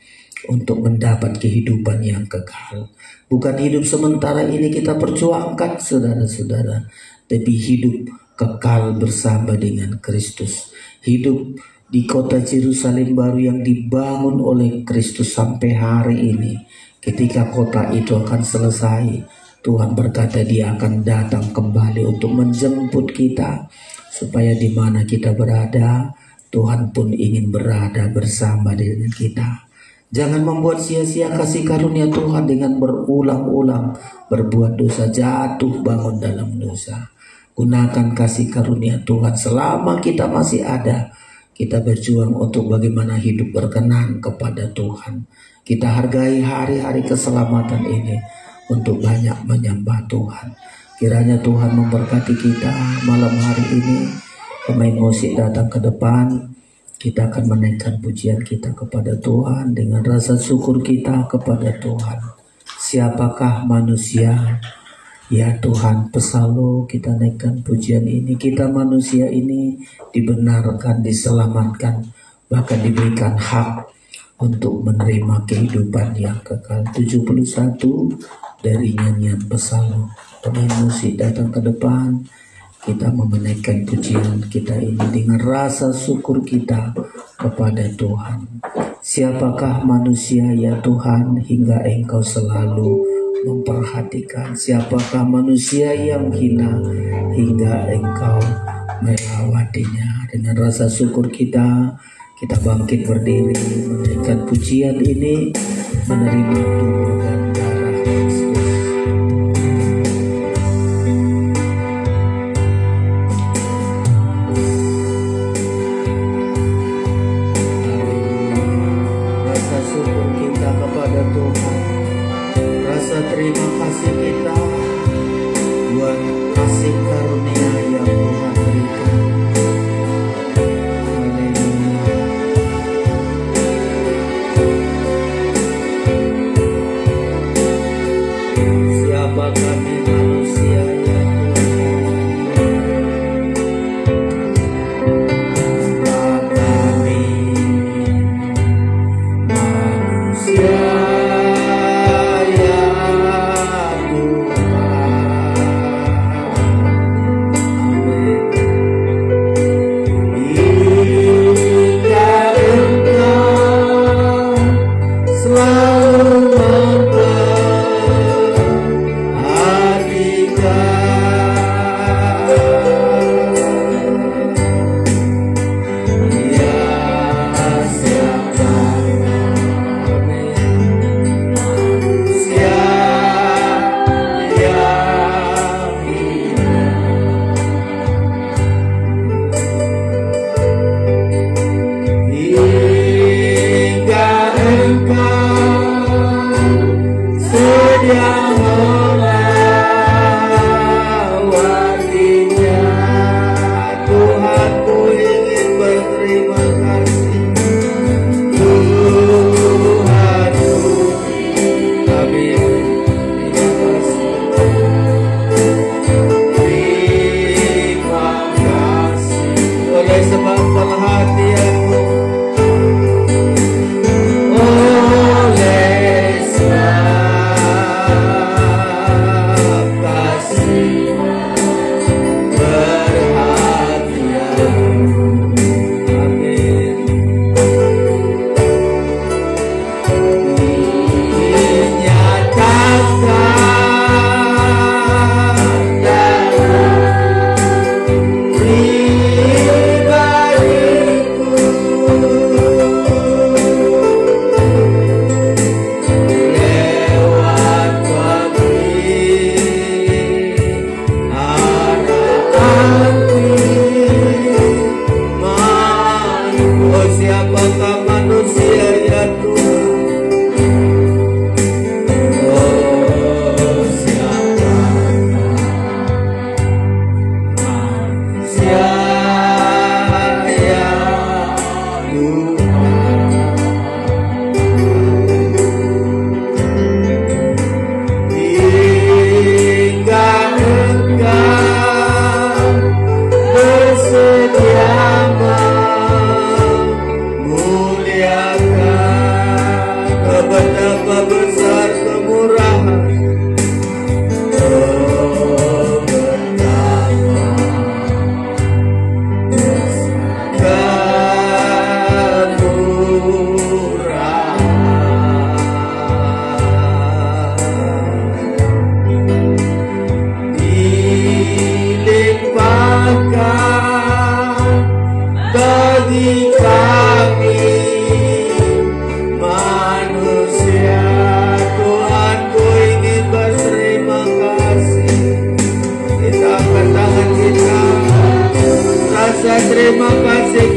untuk mendapat kehidupan yang kekal. Bukan hidup sementara ini kita perjuangkan, saudara-saudara, tapi hidup kekal bersama dengan Kristus. Hidup di kota Yerusalem baru yang dibangun oleh Kristus sampai hari ini. Ketika kota itu akan selesai, Tuhan berkata Dia akan datang kembali untuk menjemput kita, supaya di mana kita berada, Tuhan pun ingin berada bersama dengan kita. Jangan membuat sia-sia kasih karunia Tuhan dengan berulang-ulang berbuat dosa, jatuh bangun dalam dosa. Gunakan kasih karunia Tuhan selama kita masih ada. Kita berjuang untuk bagaimana hidup berkenan kepada Tuhan. Kita hargai hari-hari keselamatan ini untuk banyak menyembah Tuhan. Kiranya Tuhan memberkati kita malam hari ini. Pemain musik datang ke depan. Kita akan menaikkan pujian kita kepada Tuhan dengan rasa syukur kita kepada Tuhan. Siapakah manusia? Ya Tuhan, pesalu kita naikkan pujian ini. Kita manusia ini dibenarkan, diselamatkan, bahkan diberikan hak untuk menerima kehidupan yang kekal. 71 dari nyanyian pesalu. Pemain musik datang ke depan. Kita menaikkan pujian kita ini dengan rasa syukur kita kepada Tuhan. Siapakah manusia ya Tuhan hingga Engkau selalu memperhatikan? Siapakah manusia yang hina hingga Engkau melawatinya? Dengan rasa syukur kita bangkit berdiri menaikkan pujian ini, menerima tubuh dan darah Kristus. Rasa syukur kita kepada Tuhan, rasa terima kasih kita buat kasih karunia yang Tuhan berikan. Kami manusia yang Tuhan, kami manusia yang Tuhan. Amin. Hingga Engkau selalu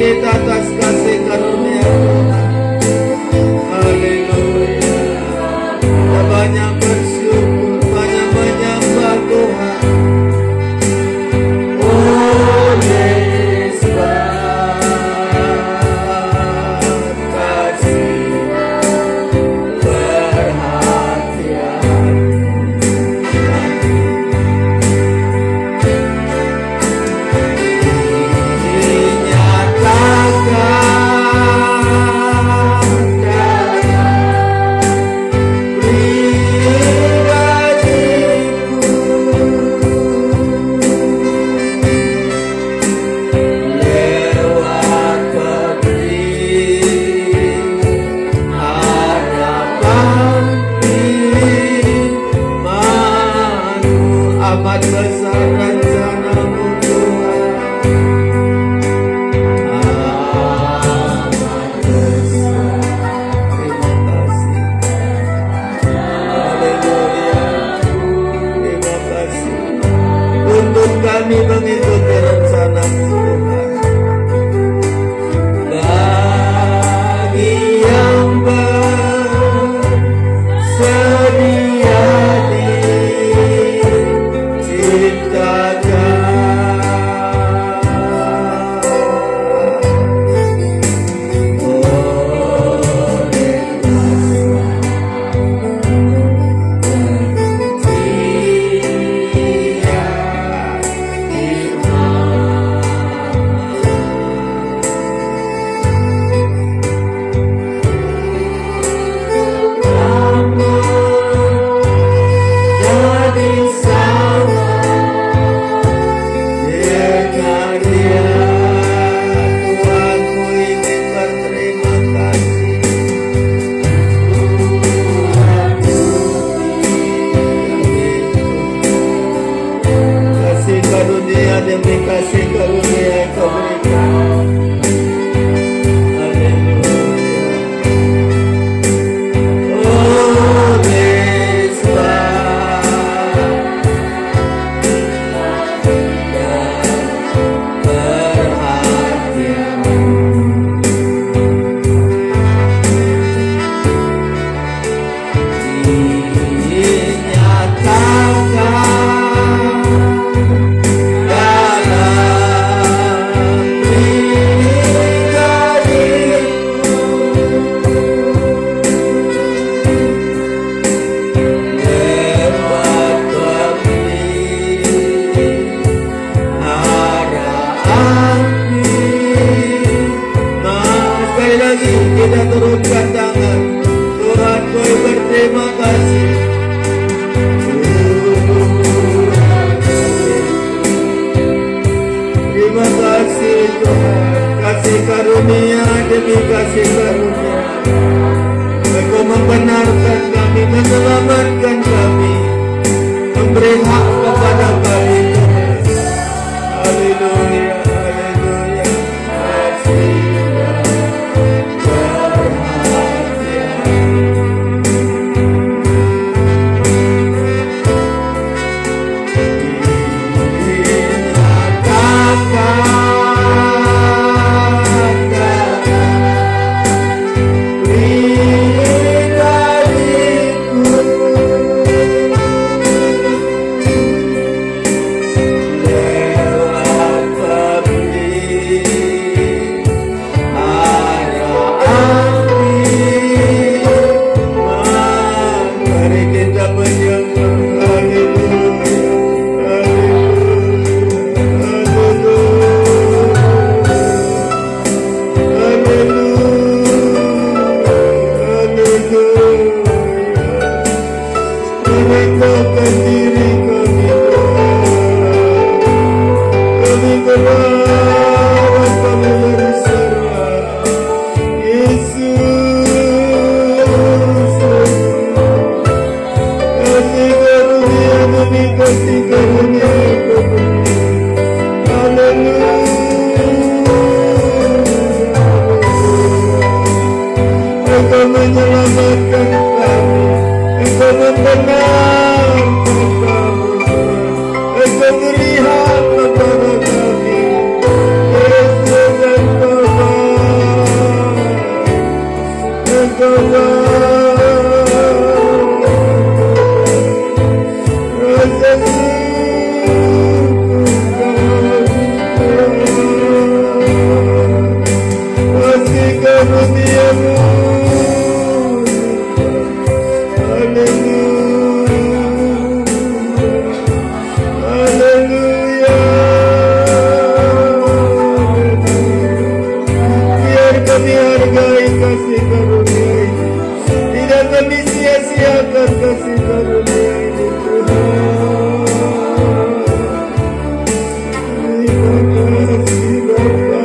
kita atas kasih karunia Tuhan. Haleluya. Kita banyak bersyukur, banyak menyembah Tuhan. Oleh sebab kasih perhatian amat besar rencana-Mu Tuhan. Amat besar. Terima kasih. Haleluya. Terima kasih untuk kami mengikuti rencana-Mu Tuhan. Bagi yang bersedia demi kasih karunia yang Kau berikan. Haleluya. Oleh sebab perhatian dinyatakan kita turunkan tangan. Tuhan, Kau berterima kasih. Terima kasih Tuhan. Kasih karunia demi kasih karunia. Engkau membenarkan kami, menyelamatkan kami, memberi hak kepada kami Tuhan. Haleluya, haleluya. Kasih pribadiku karuniamu. Haleluya, biar kami hargai kasih karunia ini, tidak kami sia-siakan kasih karunia ini Tuhan. Terima kasih Bapa.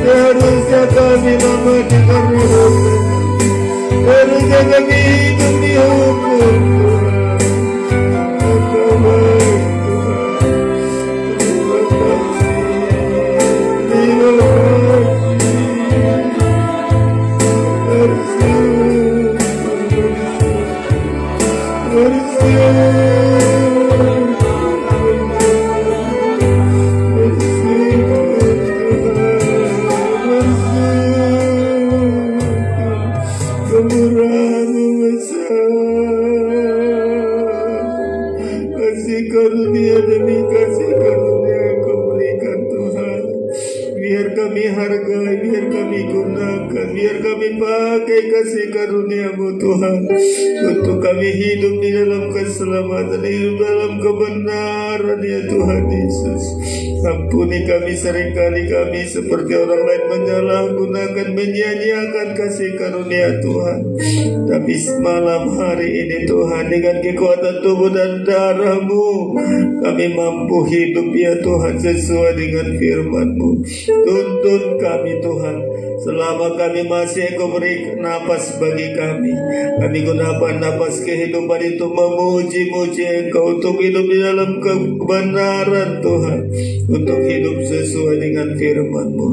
Seharusnya kami memati karena dosa, seharusnya kami hidup di hukum Tuhan. Engkau baik Tuhan. Terima kasih. Kemurahan-Mu besar, kasih karunia demi kasih karunia Engkau berikan Tuhan. Biar kami hargai, biar kami gunakan, biar kami pakai kasih karunia-Mu Tuhan, untuk kami hidup di dalam keselamatan, hidup dalam kebenaran ya Tuhan Yesus. Ampuni kami, seringkali kami seperti orang lain menyalahgunakan, menyia-nyiakan kasih karunia Tuhan. Tapi malam hari ini Tuhan, dengan kekuatan tubuh dan darah-Mu, kami mampu hidup ya Tuhan sesuai dengan firman-Mu. Tuntun kami Tuhan, selama kami masih Engkau beri napas bagi kami. Kami gunakan napas kehidupan itu memuji-muji Engkau, untuk hidup di dalam kebenaran Tuhan, untuk hidup sesuai dengan firman-Mu.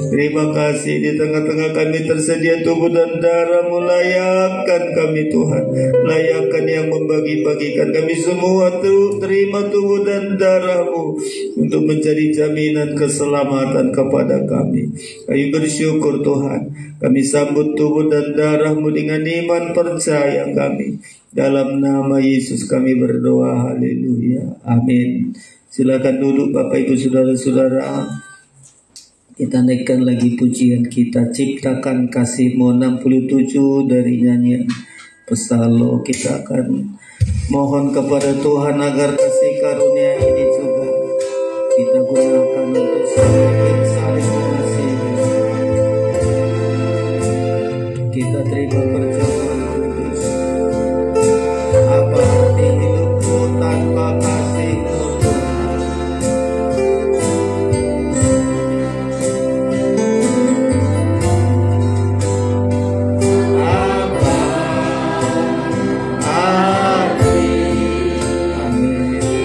Terima kasih, di tengah-tengah kami tersedia tubuh dan darah-Mu. Layakkan kami Tuhan, layakkan yang membagi-bagikan kami semua terima tubuh dan darah-Mu, untuk menjadi jaminan keselamatan kepada kami. Kami bersyukur Tuhan, kami sambut tubuh dan darah-Mu dengan iman percaya kami. Dalam nama Yesus kami berdoa, haleluya, amin. Silakan duduk Bapak Ibu Saudara-saudara. Kita naikkan lagi pujian kita, Ciptakan Kasih-Mu 67 dari nyanyian Pesalo. Kita akan mohon kepada Tuhan agar kasih karunia ini juga kita gunakan untuk saling mengasihi. Kita terima perjamuan kudus. Apa arti hidupku tanpa kasih-Mu Tuhan? Apa arti? Amin.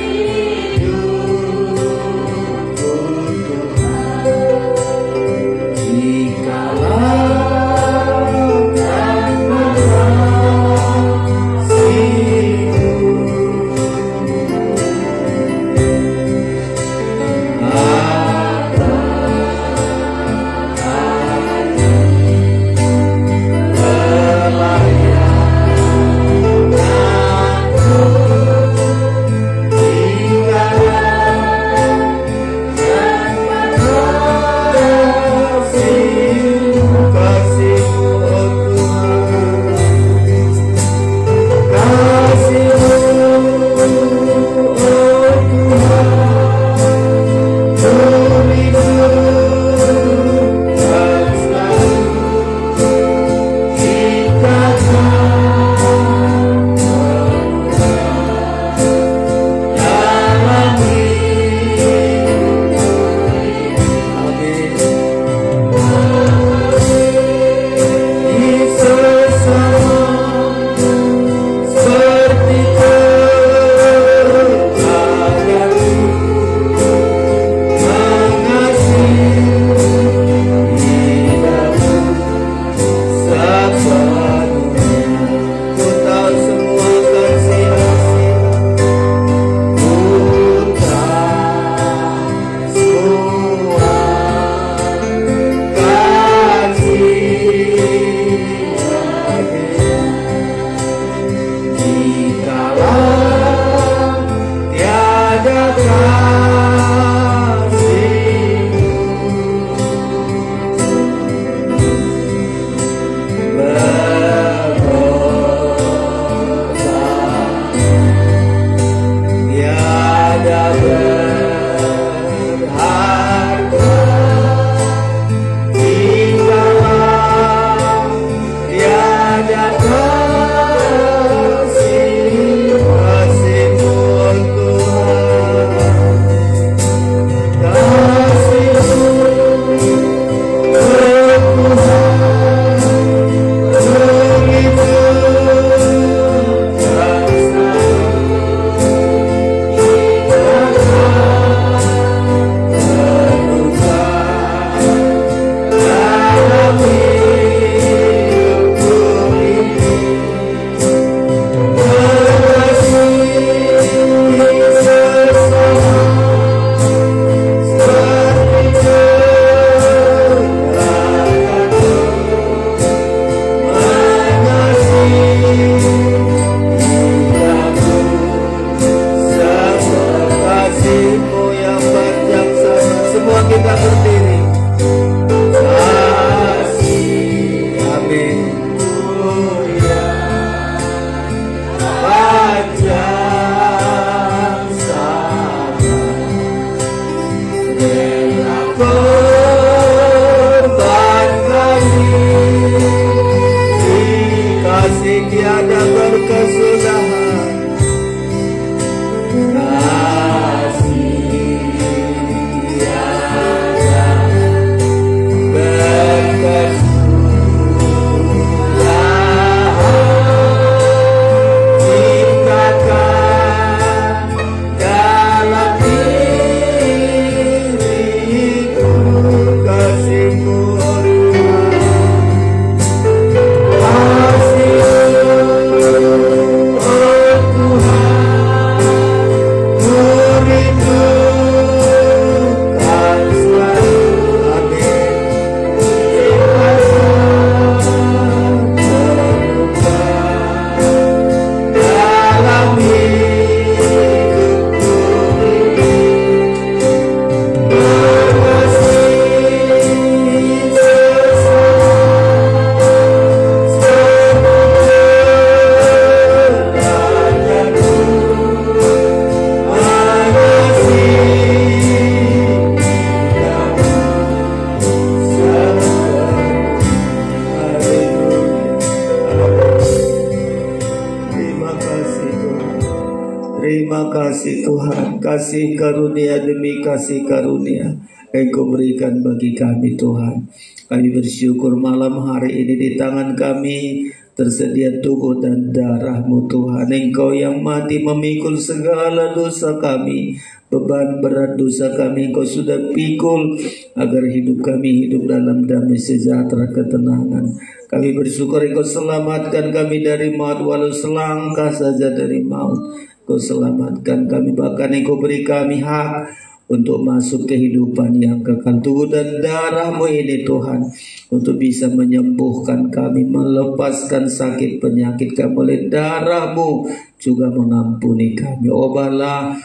kasih Tuhan, kasih karunia demi kasih karunia Engkau berikan bagi kami Tuhan. Kami bersyukur malam hari ini di tangan kami tersedia tubuh dan darah-Mu Tuhan. Engkau yang mati memikul segala dosa kami, beban berat dosa kami Engkau sudah pikul, agar hidup kami hidup dalam damai sejahtera ketenangan. Kami bersyukur Engkau selamatkan kami dari maut, walau selangkah saja dari maut Engkau selamatkan kami, bahkan Engkau beri kami hak untuk masuk kehidupan yang kekal. Tubuh dan darah-Mu ini Tuhan, untuk bisa menyembuhkan kami, melepaskan sakit penyakit kami. Oleh darah-Mu juga mengampuni kami. Obalah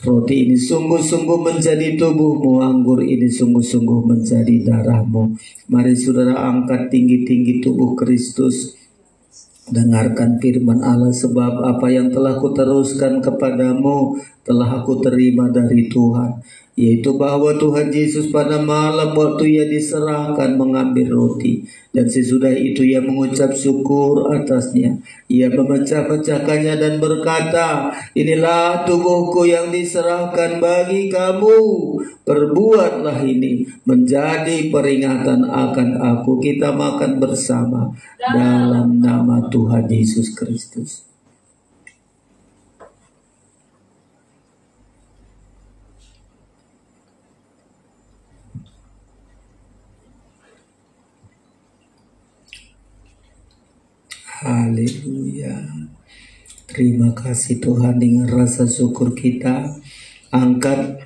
roti ini sungguh-sungguh menjadi tubuh-Mu, anggur ini sungguh-sungguh menjadi darah-Mu. Mari saudara angkat tinggi-tinggi tubuh Kristus. Dengarkan firman Allah, sebab apa yang telah kuteruskan kepadamu telah aku terima dari Tuhan, yaitu bahwa Tuhan Yesus pada malam waktu Ia diserahkan mengambil roti, dan sesudah itu Ia mengucap syukur atasnya. Ia memecah-pecahkannya dan berkata, inilah tubuhku yang diserahkan bagi kamu. Perbuatlah ini menjadi peringatan akan aku. Kita makan bersama dalam nama Tuhan Yesus Kristus. Haleluya. Terima kasih Tuhan. Dengan rasa syukur kita angkat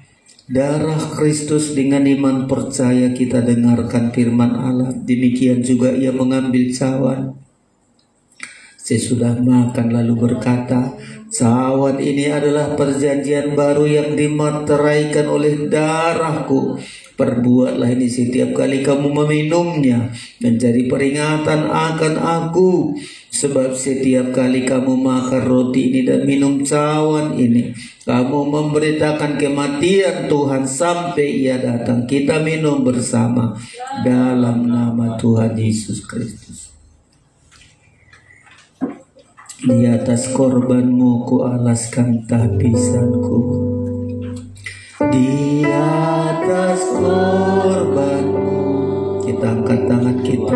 darah Kristus, dengan iman percaya kita dengarkan firman Allah. Demikian juga Ia mengambil cawan sesudah makan lalu berkata, cawan ini adalah perjanjian baru yang dimateraikan oleh darahku. Perbuatlah ini setiap kali kamu meminumnya menjadi peringatan akan aku. Sebab setiap kali kamu makan roti ini dan minum cawan ini, kamu memberitakan kematian Tuhan sampai Ia datang. Kita minum bersama dalam nama Tuhan Yesus Kristus. Di atas korbanmu ku alaskan tapisanku. Di atas korbanmu, kita angkat tangan kita.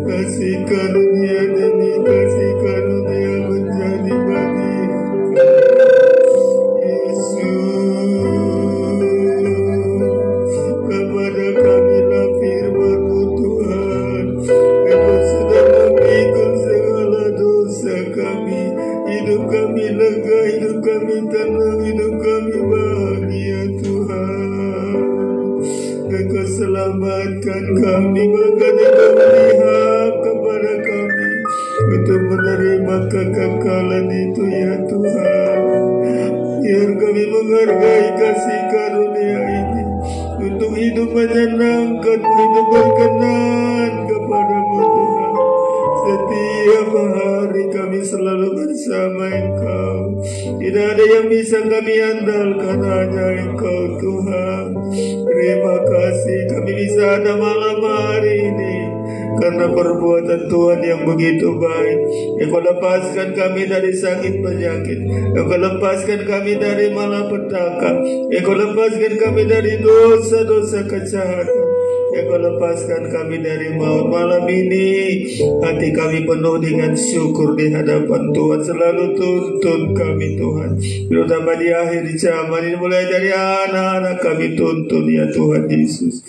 Kasih karunia demi kuatkan kami, makanya Kau beri hak kepada kami untuk menerima kekekalan itu ya Tuhan. Biar kami menghargai kasih karunia ini untuk hidup menyenangkan, hidup berkenan kepadamu Tuhan. Setiap hari kami selalu bersama Engkau. Tidak ada yang bisa kami andalkan, hanya Engkau Tuhan. Terima kasih kami bisa ada malam hari ini karena perbuatan Tuhan yang begitu baik. Engkau lepaskan kami dari sakit penyakit, Engkau lepaskan kami dari malapetaka, Engkau lepaskan kami dari dosa-dosa kejahatan, Engkau lepaskan kami dari maut. Malam ini hati kami penuh dengan syukur di hadapan Tuhan. Selalu tuntun kami Tuhan, terutama di akhir zaman ini, mulai dari anak-anak kami tuntun ya Tuhan Yesus.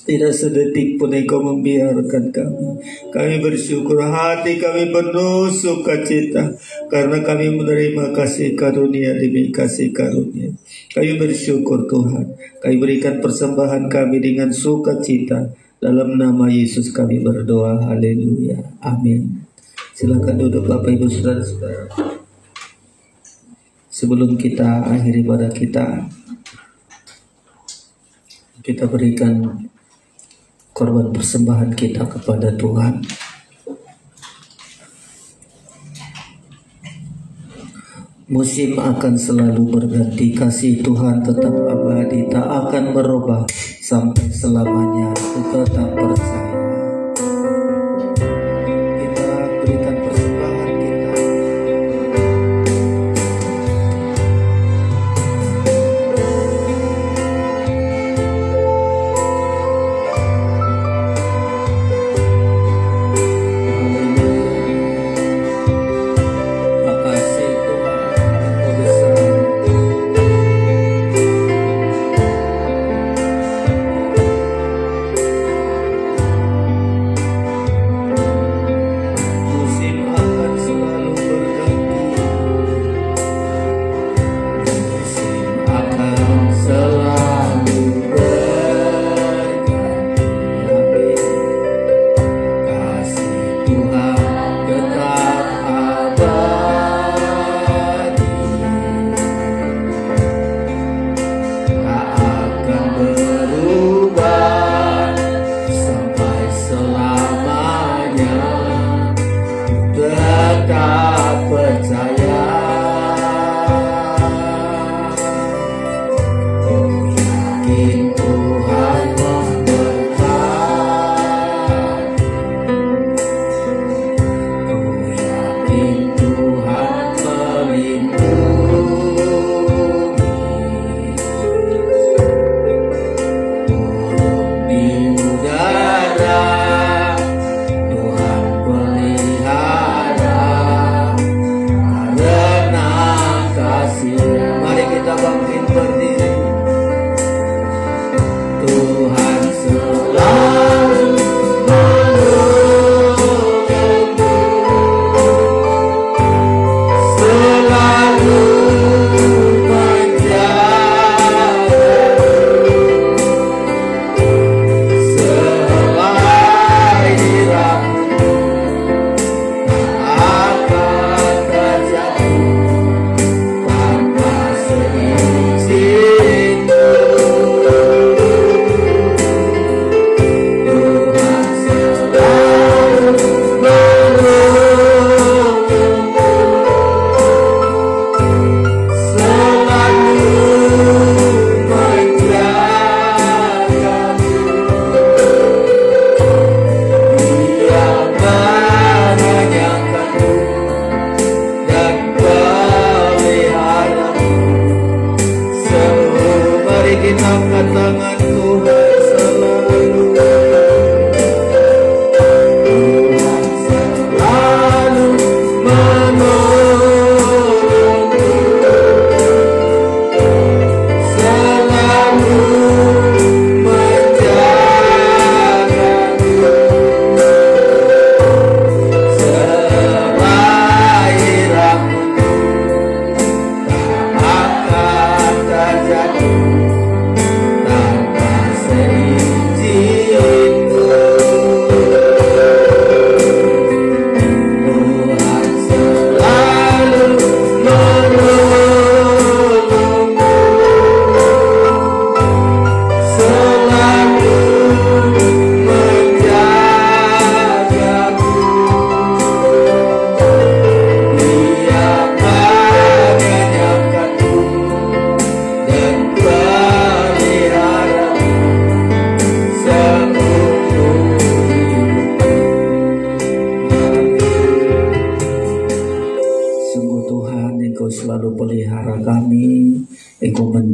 Tidak sedetik pun Engkau membiarkan kami. Kami bersyukur, hati kami penuh sukacita karena kami menerima kasih karunia demi kasih karunia. Kami bersyukur Tuhan. Kami berikan persembahan kami dengan sukacita. Dalam nama Yesus kami berdoa. Haleluya. Amin. Silakan duduk Bapak Ibu Saudara-saudara. Sebelum kita akhiri ibadah kita berikan korban persembahan kita kepada Tuhan. Musim akan selalu berganti, kasih Tuhan tetap abadi, tak akan berubah sampai selamanya. Aku tetap percaya. Kita berikan persembahan kita.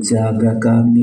jaga kami,